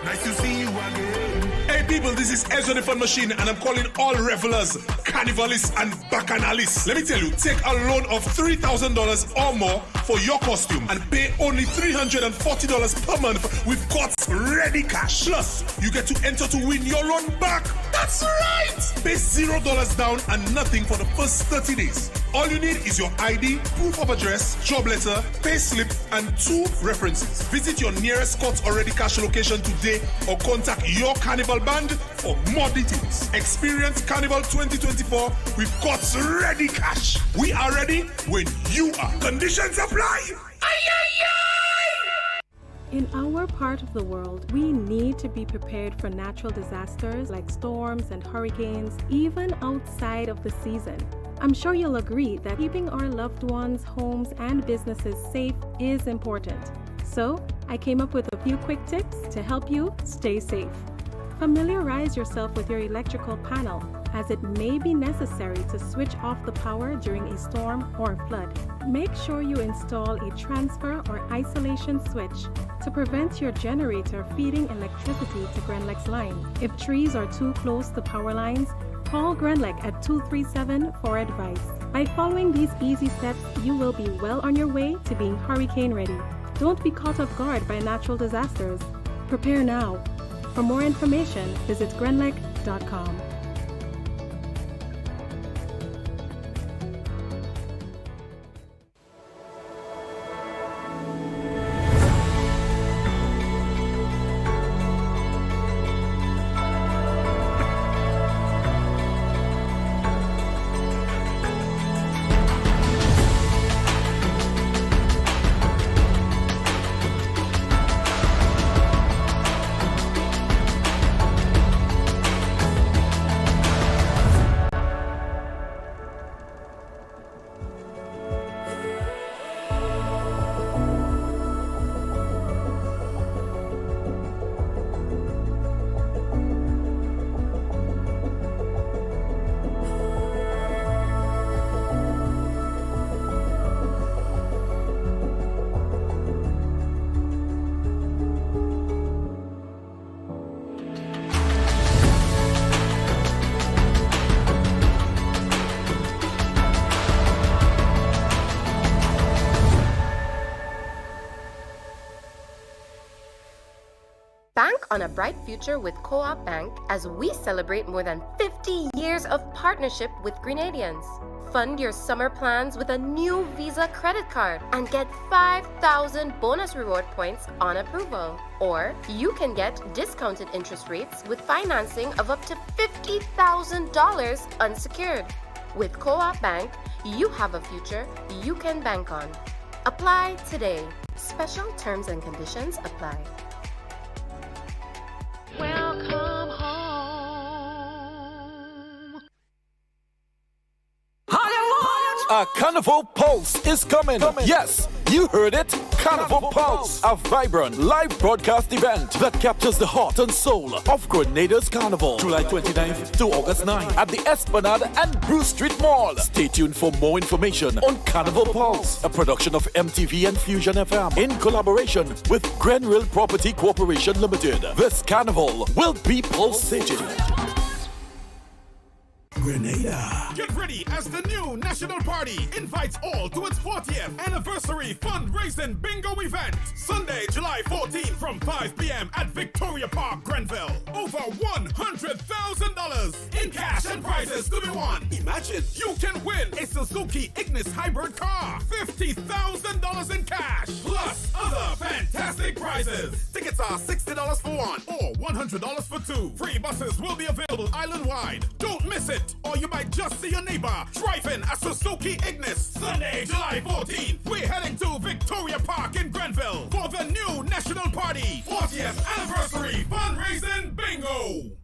Nice to see you again. Hey people, this is Ezra the Fun Machine and I'm calling all revelers, carnivalists and bacchanalists. Let me tell you, take a loan of $3,000 or more for your costume and pay only $340 per month with GOTS ready cash. Plus, you get to enter to win your loan back. That's right! Pay $0 down and nothing for the first 30 days. All you need is your ID, proof of address, job letter, pay slip, and 2 references. Visit your nearest GOTS Already Cash location today or contact your Carnival band for more details. Experience Carnival 2024 with GOTS Ready Cash. We are ready when you are. Conditions apply. In our part of the world, we need to be prepared for natural disasters like storms and hurricanes, even outside of the season. I'm sure you'll agree that keeping our loved ones, homes, and businesses safe is important. So, I came up with a few quick tips to help you stay safe. Familiarize yourself with your electrical panel, as it may be necessary to switch off the power during a storm or flood. Make sure you install a transfer or isolation switch to prevent your generator feeding electricity to Grenlec's line. If trees are too close to power lines, call Grenlec at 237 for advice. By following these easy steps, you will be well on your way to being hurricane ready. Don't be caught off guard by natural disasters. Prepare now. For more information, visit grenlec.com. Bank on a bright future with Co-op Bank as we celebrate more than 50 years of partnership with Grenadians. Fund your summer plans with a new Visa credit card and get 5,000 bonus reward points on approval. Or you can get discounted interest rates with financing of up to $50,000 unsecured. With Co-op Bank, you have a future you can bank on. Apply today. Special terms and conditions apply. Welcome home. A Carnival Pulse is coming. Yes, you heard it. Carnival Pulse, a vibrant live broadcast event that captures the heart and soul of Grenada's Carnival. July 29th to August 9th at the Esplanade and Bruce Street Mall. Stay tuned for more information on Carnival Pulse, a production of MTV and Fusion FM in collaboration with Grenrill Property Corporation Limited. This carnival will be pulsating. Grenada. Get ready as the new National Party invites all to its 40th anniversary fundraising bingo event. Sunday, July 14th from 5 p.m. at Victoria Park, Grenville. Over $100,000 in cash and prizes to be won. Imagine you can win a Suzuki Ignis hybrid car, $50,000 in cash, plus other fantastic prizes. Tickets are $60 for one or $100 for two. Free buses will be available island-wide. Don't miss it, or you might just see your neighbor driving a Suzuki Ignis. Sunday, July 14th, we're heading to Victoria Park in Grenville for the new National Party 40th Anniversary Fundraising Bingo.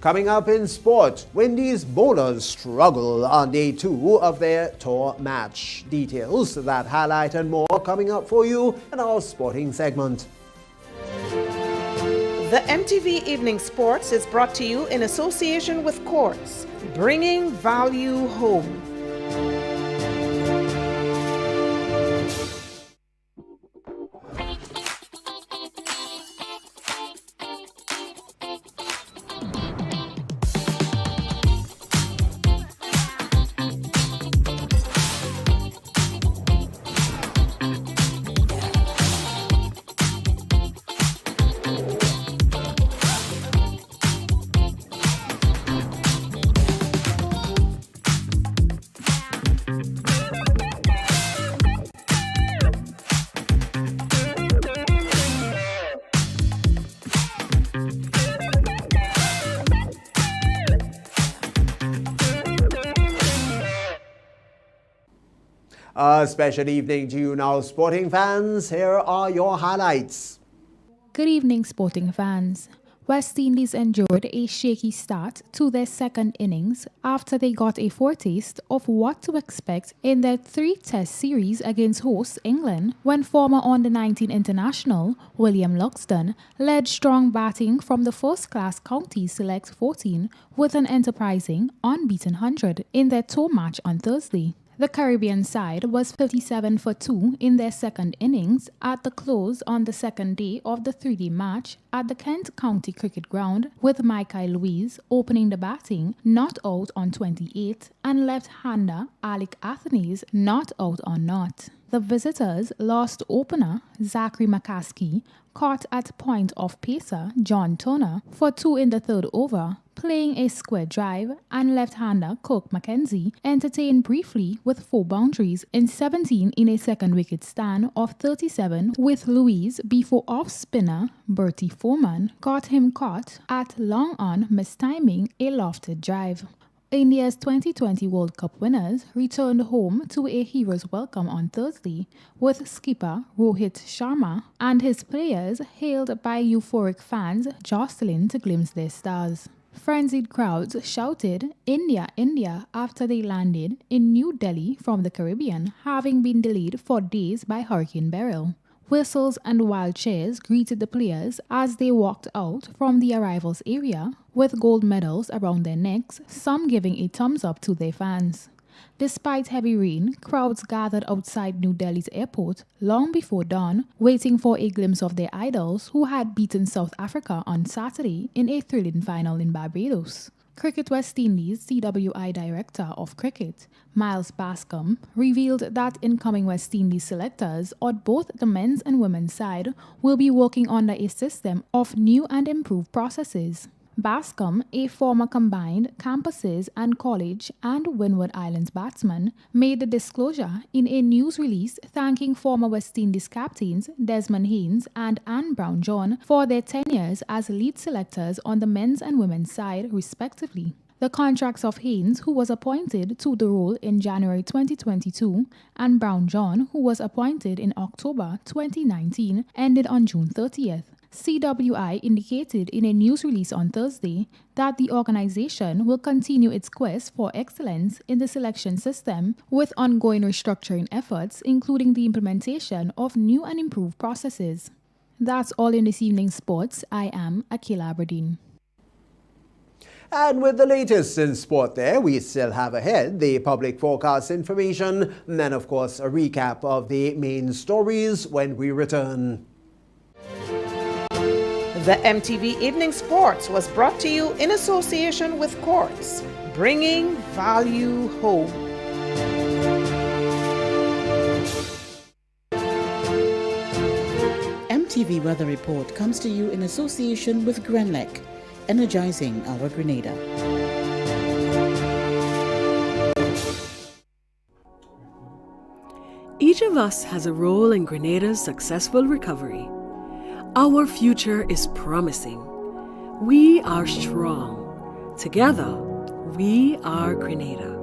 Coming up in sport, Wendy's bowlers struggle on day 2 of their tour match. Details to that highlight and more coming up for you in our sporting segment. The MTV Evening Sports is brought to you in association with Quartz, bringing value home. A special evening to you now, sporting fans. Here are your highlights. Good evening, sporting fans. West Indies endured a shaky start to their second innings after they got a foretaste of what to expect in their 3-test series against hosts England when former under-19 international William Loxton led strong batting from the first-class county select 14 with an enterprising, unbeaten 100 in their tour match on Thursday. The Caribbean side was 57 for 2 in their second innings at the close on the second day of the 3-day match at the Kent County Cricket Ground, with Michael Louise opening the batting, not out on 28, and left-hander Alec Athanaze not out on naught. The visitors lost opener Zachary McCaskey, caught at point of pacer John Turner for 2 in the third over, playing a square drive, and left-hander Kirk McKenzie entertained briefly with 4 boundaries in 17 in a second wicket stand of 37 with Louise before off-spinner Bertie Foreman got him caught at long on mistiming a lofted drive. India's 2020 World Cup winners returned home to a hero's welcome on Thursday, with skipper Rohit Sharma and his players hailed by euphoric fans jostling to glimpse their stars. Frenzied crowds shouted, "India, India," after they landed in New Delhi from the Caribbean, having been delayed for days by Hurricane Beryl. Whistles and wild cheers greeted the players as they walked out from the arrivals area, with gold medals around their necks, some giving a thumbs up to their fans. Despite heavy rain, crowds gathered outside New Delhi's airport long before dawn, waiting for a glimpse of their idols who had beaten South Africa on Saturday in a thrilling final in Barbados. Cricket West Indies CWI Director of Cricket, Miles Bascom, revealed that incoming West Indies selectors on both the men's and women's side will be working under a system of new and improved processes. Bascom, a former combined campuses and college and Windward Islands batsman, made the disclosure in a news release thanking former West Indies captains Desmond Haynes and Anne Brown-John for their tenures as lead selectors on the men's and women's side, respectively. The contracts of Haynes, who was appointed to the role in January 2022, and Brown-John, who was appointed in October 2019, ended on June 30th. CWI indicated in a news release on Thursday that the organization will continue its quest for excellence in the selection system with ongoing restructuring efforts, including the implementation of new and improved processes. That's all in this evening's sports. I am Akila Aberdeen. And with the latest in sport there, we still have ahead the public forecast information, and then of course a recap of the main stories when we return. The MTV Evening Sports was brought to you in association with Quartz, bringing value home. MTV Weather Report comes to you in association with Grenlec, energizing our Grenada. Each of us has a role in Grenada's successful recovery. Our future is promising. We are strong. Together, we are Grenada.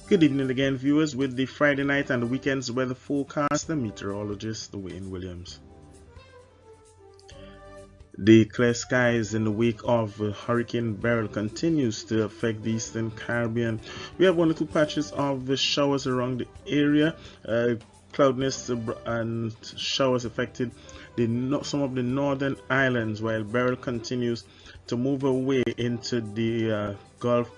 Good evening again, viewers, with the Friday night and the weekend's weather forecast, the meteorologist Wayne Williams. The clear skies in the wake of Hurricane Beryl continues to affect the Eastern Caribbean. We have one or two patches of showers around the area. Cloudiness and showers affected some of the northern islands, while Beryl continues to move away into the Gulf,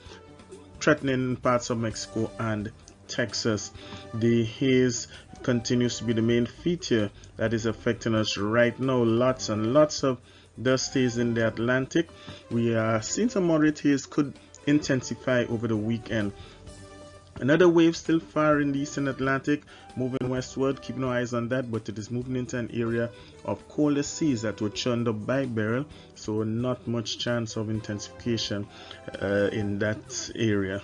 threatening parts of Mexico and Texas. The haze continues to be the main feature that is affecting us right now. Lots and lots of dust stays in the Atlantic. We are seeing some moderate haze could intensify over the weekend. Another wave still far in the eastern Atlantic, moving westward, keeping our eyes on that, but it is moving into an area of colder seas that were churned up by Beryl, so not much chance of intensification in that area.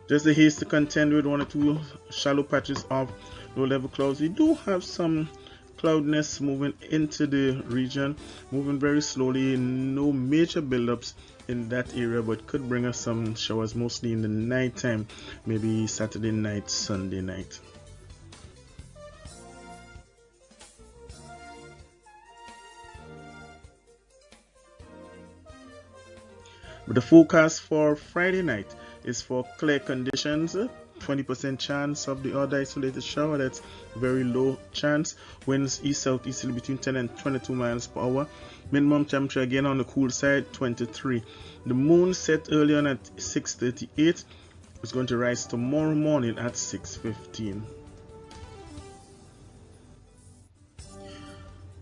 Just the haze to contend with, one or two shallow patches of low-level clouds. We do have some cloudiness moving into the region, moving very slowly. No major buildups in that area, but could bring us some showers mostly in the night time, maybe Saturday night, Sunday night. But the forecast for Friday night is for clear conditions. 20% chance of the odd isolated shower. That's very low chance. Winds east-southeasterly between 10 and 22 miles per hour. Minimum temperature again on the cool side, 23. The moon set early on at 6:38. It's going to rise tomorrow morning at 6:15.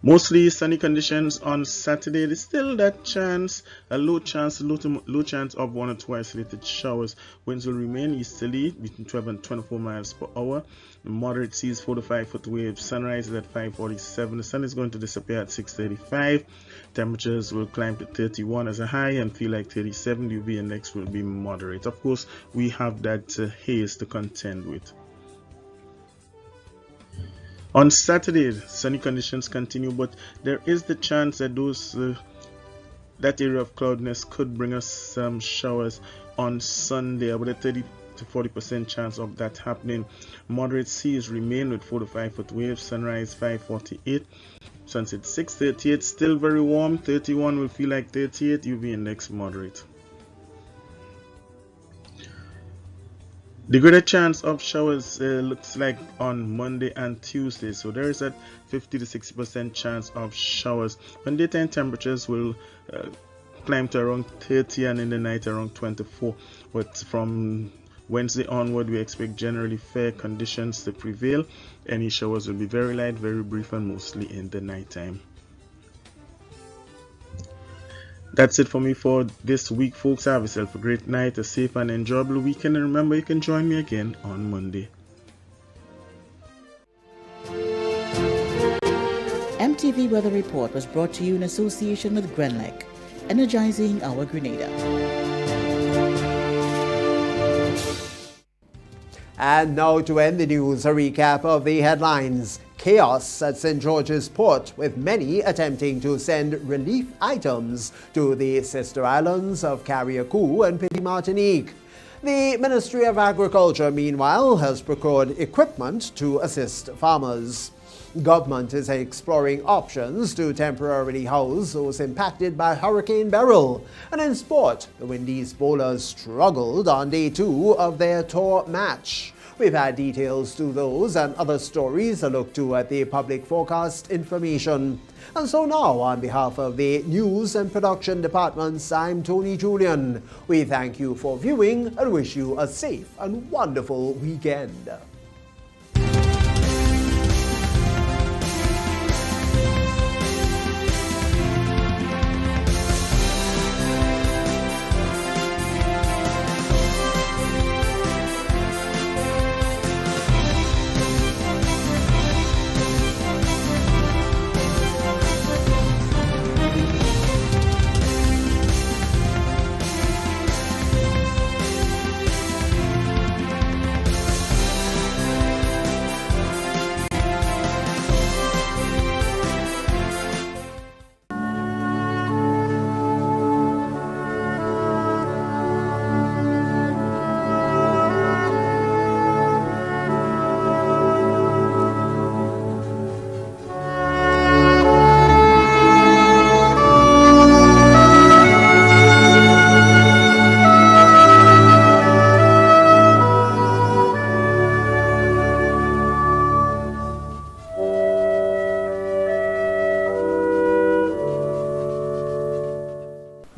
Mostly sunny conditions on Saturday. There's still that chance, a low chance of one or two isolated showers. Winds will remain easterly between 12 and 24 miles per hour. The moderate seas, 4 to 5 foot waves. Sunrise is at 5:47. The sun is going to disappear at 6:35. Temperatures will climb to 31 as a high and feel like 37. The UV index will be moderate. Of course, we have that haze to contend with. On Saturday, sunny conditions continue, but there is the chance that that area of cloudiness could bring us some showers on Sunday, with a 30 to 40% chance of that happening. Moderate seas remain with 4 to 5 foot waves. Sunrise 5:48, sunset 6:38. Still very warm. 31 will feel like 38. UV index moderate. The greater chance of showers looks like on Monday and Tuesday, so there is a 50 to 60% chance of showers. When daytime temperatures will climb to around 30 and in the night around 24. But from Wednesday onward, we expect generally fair conditions to prevail. Any showers will be very light, very brief, and mostly in the nighttime. That's it for me for this week, folks. Have yourself a great night, a safe and enjoyable weekend, and remember, you can join me again on Monday. MTV Weather Report was brought to you in association with Grenlec, energizing our Grenada. And now to end the news, a recap of the headlines. Chaos at St. George's Port, with many attempting to send relief items to the sister islands of Carriacou and Petit Martinique. The Ministry of Agriculture, meanwhile, has procured equipment to assist farmers. Government is exploring options to temporarily house those impacted by Hurricane Beryl. And in sport, the Windies bowlers struggled on day 2 of their tour match. We've had details to those and other stories to look to at the public forecast information. And so now, on behalf of the News and Production Departments, I'm Tony Julian. We thank you for viewing and wish you a safe and wonderful weekend.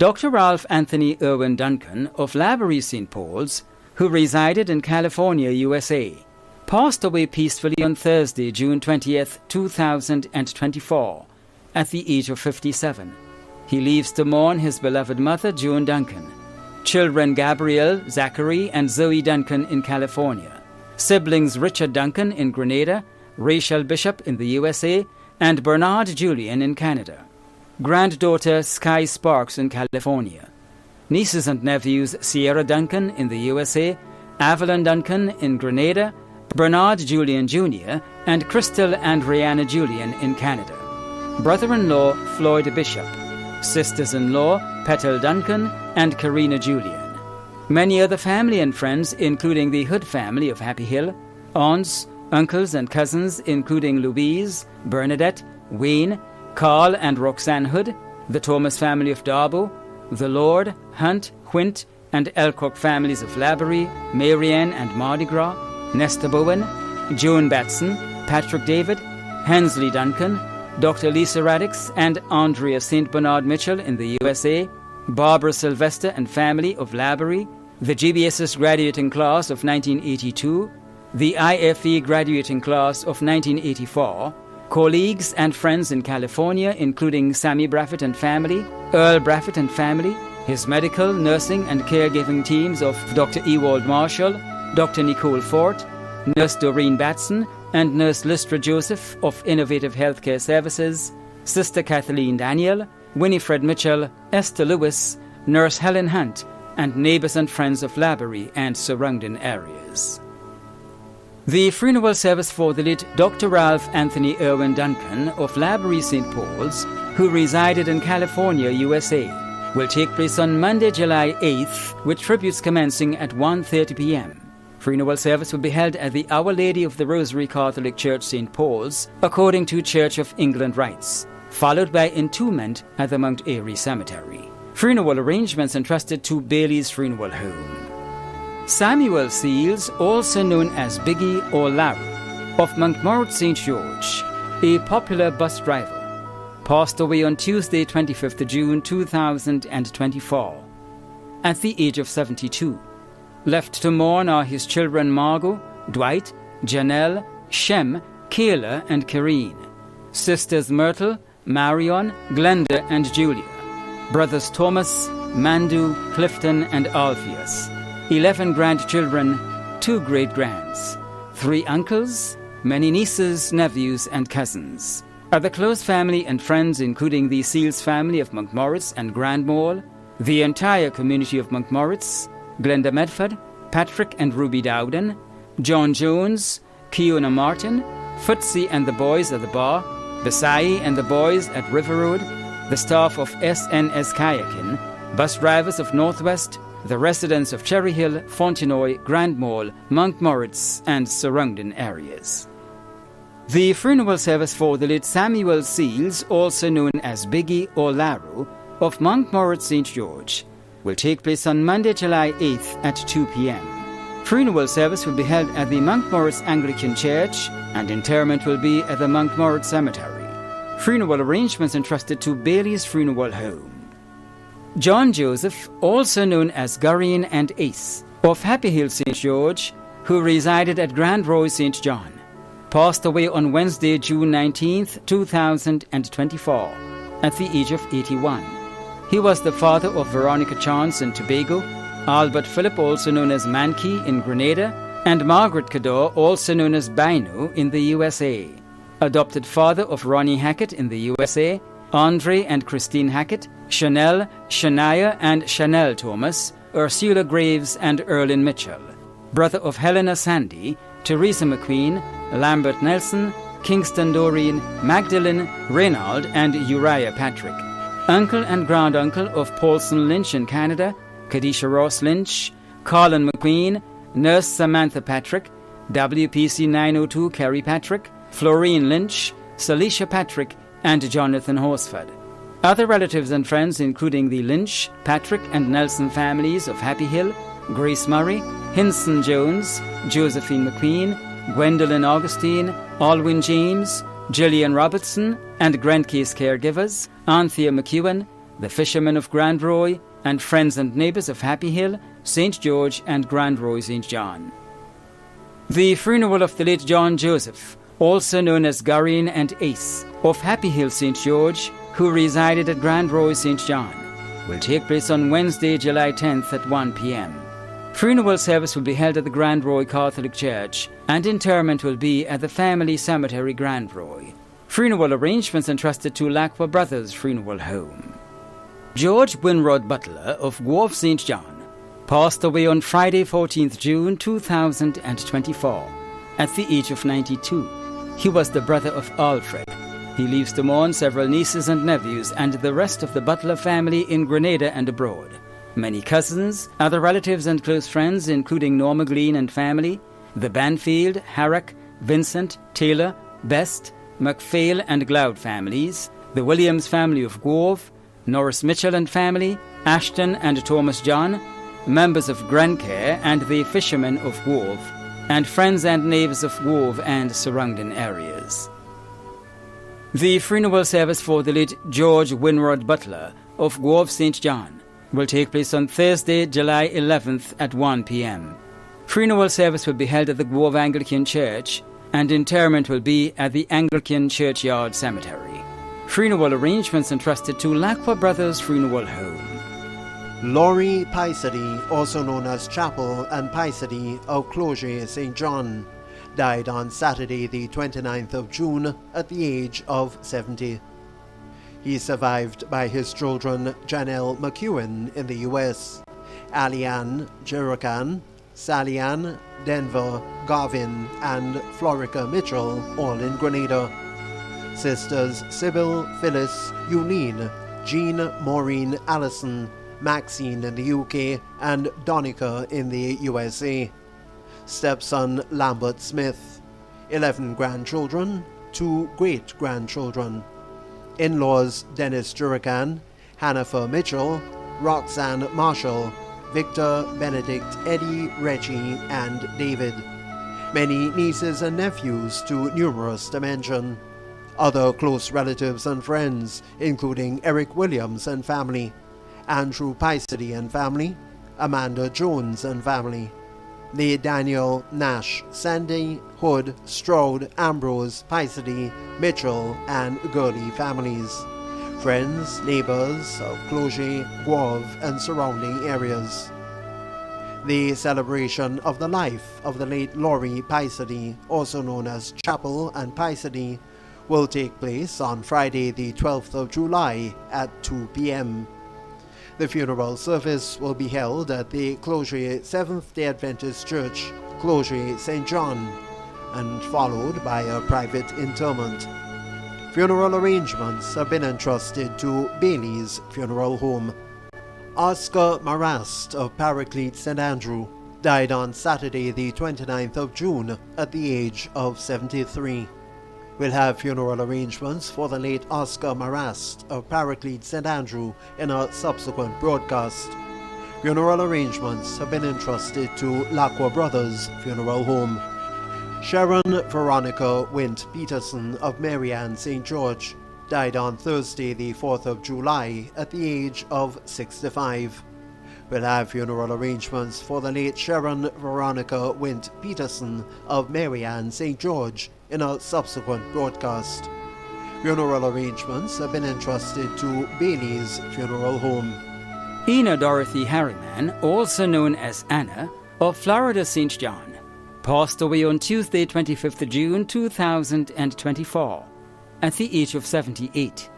Dr. Ralph Anthony Irwin Duncan of Laborie St. Paul's, who resided in California, USA, passed away peacefully on Thursday, June 20th, 2024, at the age of 57. He leaves to mourn his beloved mother, June Duncan, children Gabrielle, Zachary, and Zoe Duncan in California, siblings Richard Duncan in Grenada, Rachel Bishop in the USA, and Bernard Julian in Canada, granddaughter Sky Sparks in California, nieces and nephews Sierra Duncan in the USA, Avalon Duncan in Grenada, Bernard Julian Jr., and Crystal and Rihanna Julian in Canada, brother-in-law Floyd Bishop, sisters-in-law Petal Duncan and Karina Julian. Many other family and friends, including the Hood family of Happy Hill, aunts, uncles and cousins, including Louise, Bernadette, Wayne, Carl and Roxanne Hood, the Thomas family of Darbo, the Lord, Hunt, Quint, and Elcock families of Laborie, Marianne and Mardi Gras, Nesta Bowen, Joan Batson, Patrick David, Hensley Duncan, Dr. Lisa Radix and Andrea St. Bernard Mitchell in the USA, Barbara Sylvester and family of Laborie, the GBS's graduating class of 1982, the IFE graduating class of 1984, colleagues and friends in California, including Sammy Braffett and family, Earl Braffett and family, his medical, nursing, and caregiving teams of Dr. Ewald Marshall, Dr. Nicole Fort, Nurse Doreen Batson, and Nurse Lystra Joseph of Innovative Healthcare Services, Sister Kathleen Daniel, Winifred Mitchell, Esther Lewis, Nurse Helen Hunt, and neighbors and friends of Laborie and surrounding areas. The funeral service for the late Dr. Ralph Anthony Irwin Duncan of Laborie St. Paul's, who resided in California, USA, will take place on Monday, July 8th, with tributes commencing at 1:30 p.m. Funeral service will be held at the Our Lady of the Rosary Catholic Church St. Paul's, according to Church of England rites, followed by entombment at the Mount Airy Cemetery. Funeral arrangements entrusted to Bailey's Funeral Home. Samuel Seals, also known as Biggie or Larry, of Montmorut St. George, a popular bus driver, passed away on Tuesday, 25th June 2024, at the age of 72. Left to mourn are his children Margot, Dwight, Janelle, Shem, Kayla, and Karine, sisters Myrtle, Marion, Glenda, and Julia, brothers Thomas, Mandu, Clifton, and Alpheus, 11 grandchildren, 2 great-grands, 3 uncles, many nieces, nephews, and cousins. Other close family and friends, including the Seals family of Montmoritz and Grandmore, the entire community of Montmoritz, Glenda Medford, Patrick and Ruby Dowden, John Jones, Kiona Martin, Footsie and the boys at the bar, Besai and the boys at River Road, the staff of SNS Kayakin, bus drivers of Northwest, the residents of Cherry Hill, Fontenoy, Grandmore, Montmoritz, and surrounding areas. The funeral service for the late Samuel Seals, also known as Biggie or Larry, of Montmorut St. George, will take place on Monday, July 8th at 2 p.m. Funeral service will be held at the Montmoritz Anglican Church, and interment will be at the Montmoritz Cemetery. Funeral arrangements entrusted to Bailey's Funeral Home. John Joseph, also known as Gurrian and Ace, of Happy Hill St. George, who resided at Grand Roy St. John, passed away on Wednesday, June 19th, 2024, at the age of 81. He was the father of Veronica Chance in Tobago, Albert Phillip, also known as Mankey, in Grenada, and Margaret Cador, also known as Bino, in the USA. Adopted father of Ronnie Hackett in the USA, Andre and Christine Hackett, Chanel, Shania, and Chanel Thomas, Ursula Graves, and Erlyn Mitchell. Brother of Helena Sandy, Teresa McQueen, Lambert Nelson, Kingston Doreen, Magdalene, Reynald, and Uriah Patrick. Uncle and granduncle of Paulson Lynch in Canada, Kadisha Ross Lynch, Colin McQueen, Nurse Samantha Patrick, WPC 902 Kerry Patrick, Florine Lynch, Salisha Patrick, and Jonathan Horsford. Other relatives and friends, including the Lynch, Patrick, and Nelson families of Happy Hill, Grace Murray, Hinson Jones, Josephine McQueen, Gwendolyn Augustine, Alwyn James, Gillian Robertson, and Grandcase caregivers, Anthea McEwen, the fishermen of Grand Roy, and friends and neighbours of Happy Hill, St. George and Grand Roy St. John. The funeral of the late John Joseph, also known as Garine and Ace, of Happy Hill St. George, who resided at Grand Roy St. John, will take place on Wednesday, July 10th at 1 p.m. Funeral service will be held at the Grand Roy Catholic Church, and interment will be at the Family Cemetery, Grand Roy. Funeral arrangements entrusted to Lacqua Brothers Funeral Home. George Winrod Butler of Wharf St. John passed away on Friday, 14th June 2024, at the age of 92. He was the brother of Alfred. He leaves to mourn several nieces and nephews and the rest of the Butler family in Grenada and abroad. Many cousins, other relatives and close friends, including Norma Glean and family, the Banfield, Harrock, Vincent, Taylor, Best, MacPhail and Gloud families, the Williams family of Grove, Norris Mitchell and family, Ashton and Thomas John, members of Grencare and the fishermen of Grove, and friends and neighbours of Grove and surrounding areas. The funeral service for the late George Winrod Butler of Grove St. John will take place on Thursday, July 11th at 1 p.m. Funeral service will be held at the Grove Anglican Church, and interment will be at the Anglican Churchyard Cemetery. Funeral arrangements entrusted to Lacqua Brothers Funeral Home. Laurie Piesody, also known as Chapel and Piesody of Clogier St. John, died on Saturday the 29th of June at the age of 70. He is survived by his children Janelle McEwen in the U.S., Alianne Jerocan, Sallyanne, Denver, Garvin, and Florica Mitchell, all in Grenada. Sisters Sybil, Phyllis, Eunine, Jean, Maureen, Allison, Maxine in the UK, and Donica in the USA. Stepson Lambert Smith. 11 grandchildren, 2 great-grandchildren. In-laws Dennis Jerocan, Hannaford Mitchell, Roxanne Marshall, Victor, Benedict, Eddie, Reggie, and David. Many nieces and nephews too numerous to mention. Other close relatives and friends, including Eric Williams and family, Andrew Piesody and family, Amanda Jones and family, the Daniel, Nash, Sandy, Hood, Stroud, Ambrose, Piesody, Mitchell, and Gurley families. Friends, neighbors of Clogier, Grove, and surrounding areas. The celebration of the life of the late Laurie Piesody, also known as Chapel and Piesody, will take place on Friday the 12th of July at 2 p.m. The funeral service will be held at the Clogier Seventh-day Adventist Church, Clogier St. John, and followed by a private interment. Funeral arrangements have been entrusted to Bailey's Funeral Home. Oscar Marast of Paraclete St. Andrew died on Saturday the 29th of June at the age of 73. We'll have funeral arrangements for the late Oscar Marast of Paraclete St. Andrew in a subsequent broadcast. Funeral arrangements have been entrusted to Lacqua Brothers Funeral Home. Sharon Veronica Wint Peterson of Marianne St. George died on Thursday the 4th of July at the age of 65. We'll have funeral arrangements for the late Sharon Veronica Wint Peterson of Marianne St. George in a subsequent broadcast. Funeral arrangements have been entrusted to Bailey's Funeral Home. Ina Dorothy Harriman, also known as Anna, of Florida St. John, passed away on Tuesday, 25th June 2024, at the age of 78.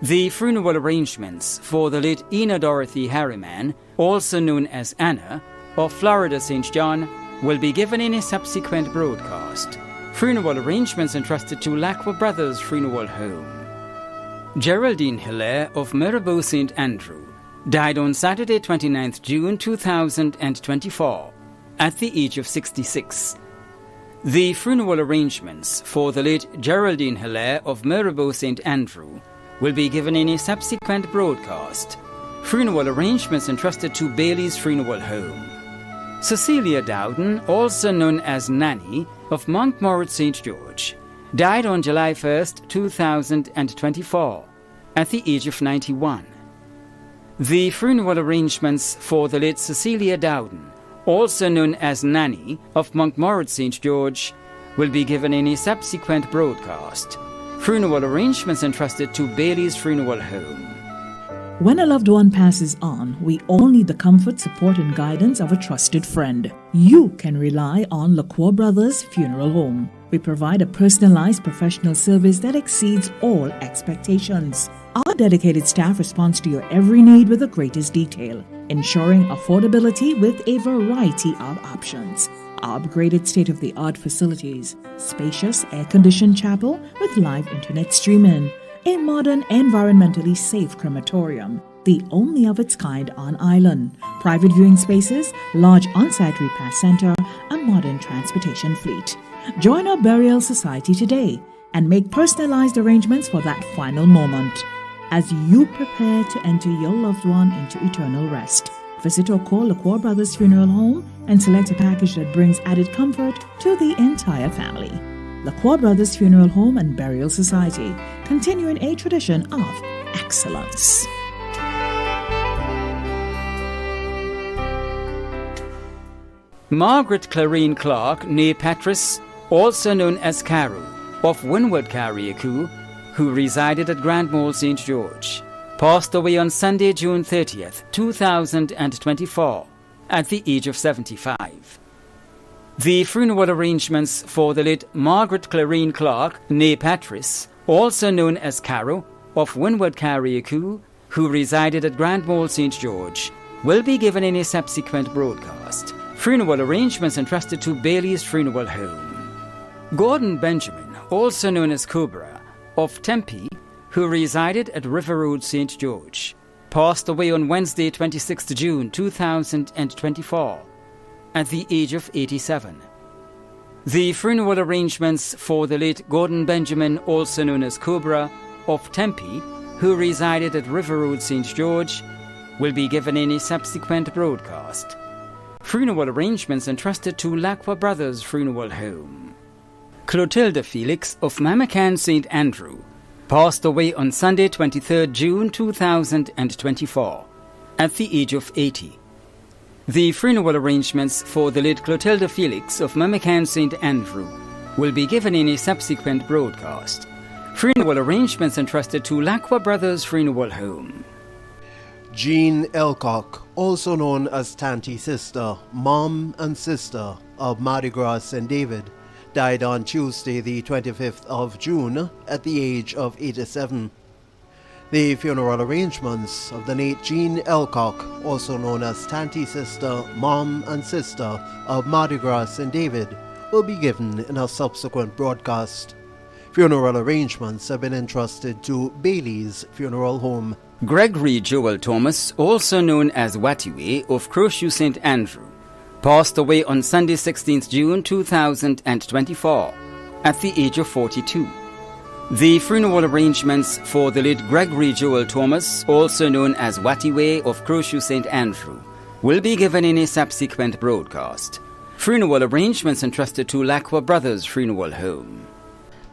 The funeral arrangements for the late Ina Dorothy Harriman, also known as Anna, of Florida St. John, will be given in a subsequent broadcast. Funeral arrangements entrusted to Lacqua Brothers Funeral Home. Geraldine Hilaire of Mirabeau St. Andrew died on Saturday, 29th June 2024, at the age of 66. The funeral arrangements for the late Geraldine Hilaire of Mirabeau St. Andrew will be given in a subsequent broadcast. Funeral arrangements entrusted to Bailey's Funeral Home. Cecilia Dowden, also known as Nanny, of Montmorency St. George, died on July 1st, 2024, at the age of 91. The funeral arrangements for the late Cecilia Dowden, also known as Nanny of Monkmorret St. George, will be given in a subsequent broadcast. Funeral arrangements entrusted to Bailey's Funeral Home. When a loved one passes on, we all need the comfort, support, and guidance of a trusted friend. You can rely on Lacroix Brothers Funeral Home. We provide a personalized professional service that exceeds all expectations. Our dedicated staff responds to your every need with the greatest detail, ensuring affordability with a variety of options. Our upgraded state-of-the-art facilities, spacious air-conditioned chapel with live internet streaming, a modern, environmentally safe crematorium, the only of its kind on island, private viewing spaces, large on-site repast center, a modern transportation fleet. Join our burial society today and make personalized arrangements for that final moment as you prepare to enter your loved one into eternal rest. Visit or call Lacroix Brothers Funeral Home and select a package that brings added comfort to the entire family. Lacroix Brothers Funeral Home and Burial Society, continuing a tradition of excellence. Margaret Clarine Clark, née Patris, also known as Carol, of Windward Carriacou, who resided at Grand Mole St. George, passed away on Sunday, June 30th, 2024, at the age of 75. The funeral arrangements for the late Margaret Clarine Clark, née Patris, also known as Carol, of Windward Carriacou, who resided at Grand Mole St. George, will be given in a subsequent broadcast. Funeral arrangements entrusted to Bailey's Funeral Home. Gordon Benjamin, also known as Cobra, of Tempe, who resided at River Road, St. George, passed away on Wednesday, 26 June 2024, at the age of 87. The funeral arrangements for the late Gordon Benjamin, also known as Cobra, of Tempe, who resided at River Road, St. George, will be given in a subsequent broadcast. Funeral arrangements entrusted to Lacroix Brothers Funeral Home. Clotilde Felix of Mamacan St. Andrew passed away on Sunday, 23 June 2024, at the age of 80. The funeral arrangements for the late Clotilde Felix of Mamacan St. Andrew will be given in a subsequent broadcast. Funeral arrangements entrusted to Lacroix Brothers Funeral Home. Jean Elcock, also known as Tanti Sister, Mom and Sister of Mardi Gras St. David, died on Tuesday, the 25th of June, at the age of 87. The funeral arrangements of the late Jean Elcock, also known as Tanti Sister, Mom and Sister of Mardi Gras St. David, will be given in a subsequent broadcast. Funeral arrangements have been entrusted to Bailey's Funeral Home. Gregory Joel Thomas, also known as Watiwe of Crochet St. Andrew, passed away on Sunday, 16th June 2024, at the age of 42. The funeral arrangements for the late Gregory Joel Thomas, also known as Watiwe of Crochet St. Andrew, will be given in a subsequent broadcast. Funeral arrangements entrusted to Lacroix Brothers Funeral Home.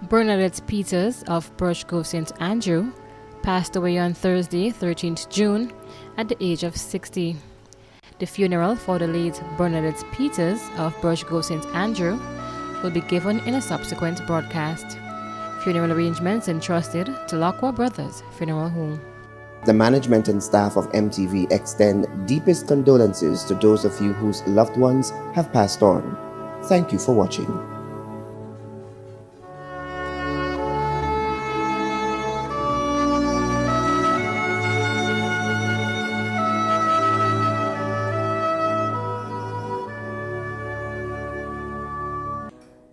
Bernadette Peters of Birch Grove St. Andrew passed away on Thursday, 13th June, at the age of 60. The funeral for the late Bernadette Peters of Birch Grove St. Andrew will be given in a subsequent broadcast. Funeral arrangements entrusted to Lacroix Brothers Funeral Home. The management and staff of MTV extend deepest condolences to those of you whose loved ones have passed on. Thank you for watching.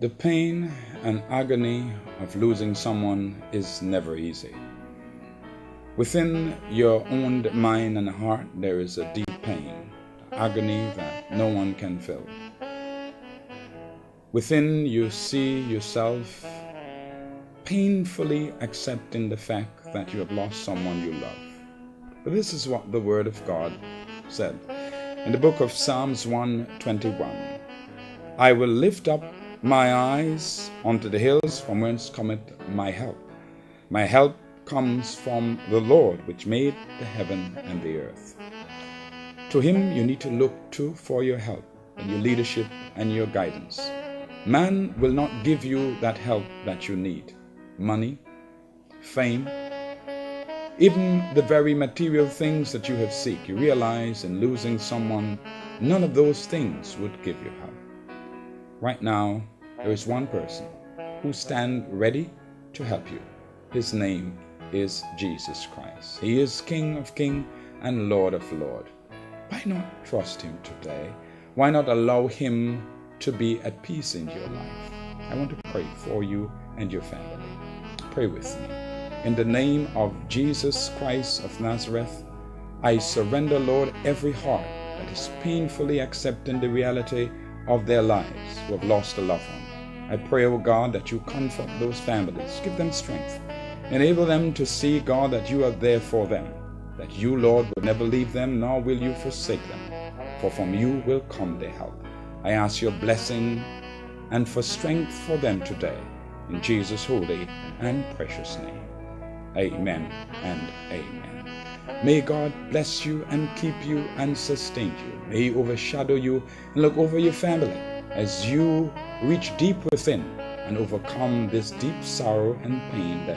The pain and agony of losing someone is never easy. Within your own mind and heart, there is a deep pain, agony that no one can fill. Within you see yourself painfully accepting the fact that you have lost someone you love. But this is what the Word of God said in the book of Psalms 121. I will lift up my eyes unto the hills from whence cometh my help. My help comes from the Lord, which made the heaven and the earth. To him you need to look to for your help and your leadership and your guidance. Man will not give you that help that you need. Money, fame, even the very material things that you have seek. You realize in losing someone, none of those things would give you help. Right now, there is one person who stands ready to help you. His name is Jesus Christ. He is King of Kings and Lord of Lords. Why not trust him today? Why not allow him to be at peace in your life? I want to pray for you and your family. Pray with me. In the name of Jesus Christ of Nazareth, I surrender, Lord, every heart that is painfully accepting the reality of their lives who have lost a loved one. I pray, O God, that you comfort those families, give them strength, enable them to see, God, that you are there for them, that you, Lord, will never leave them, nor will you forsake them, for from you will come their help. I ask your blessing and for strength for them today, in Jesus' holy and precious name. Amen and amen. May God bless you and keep you and sustain you. May he overshadow you and look over your family as you reach deep within and overcome this deep sorrow and pain that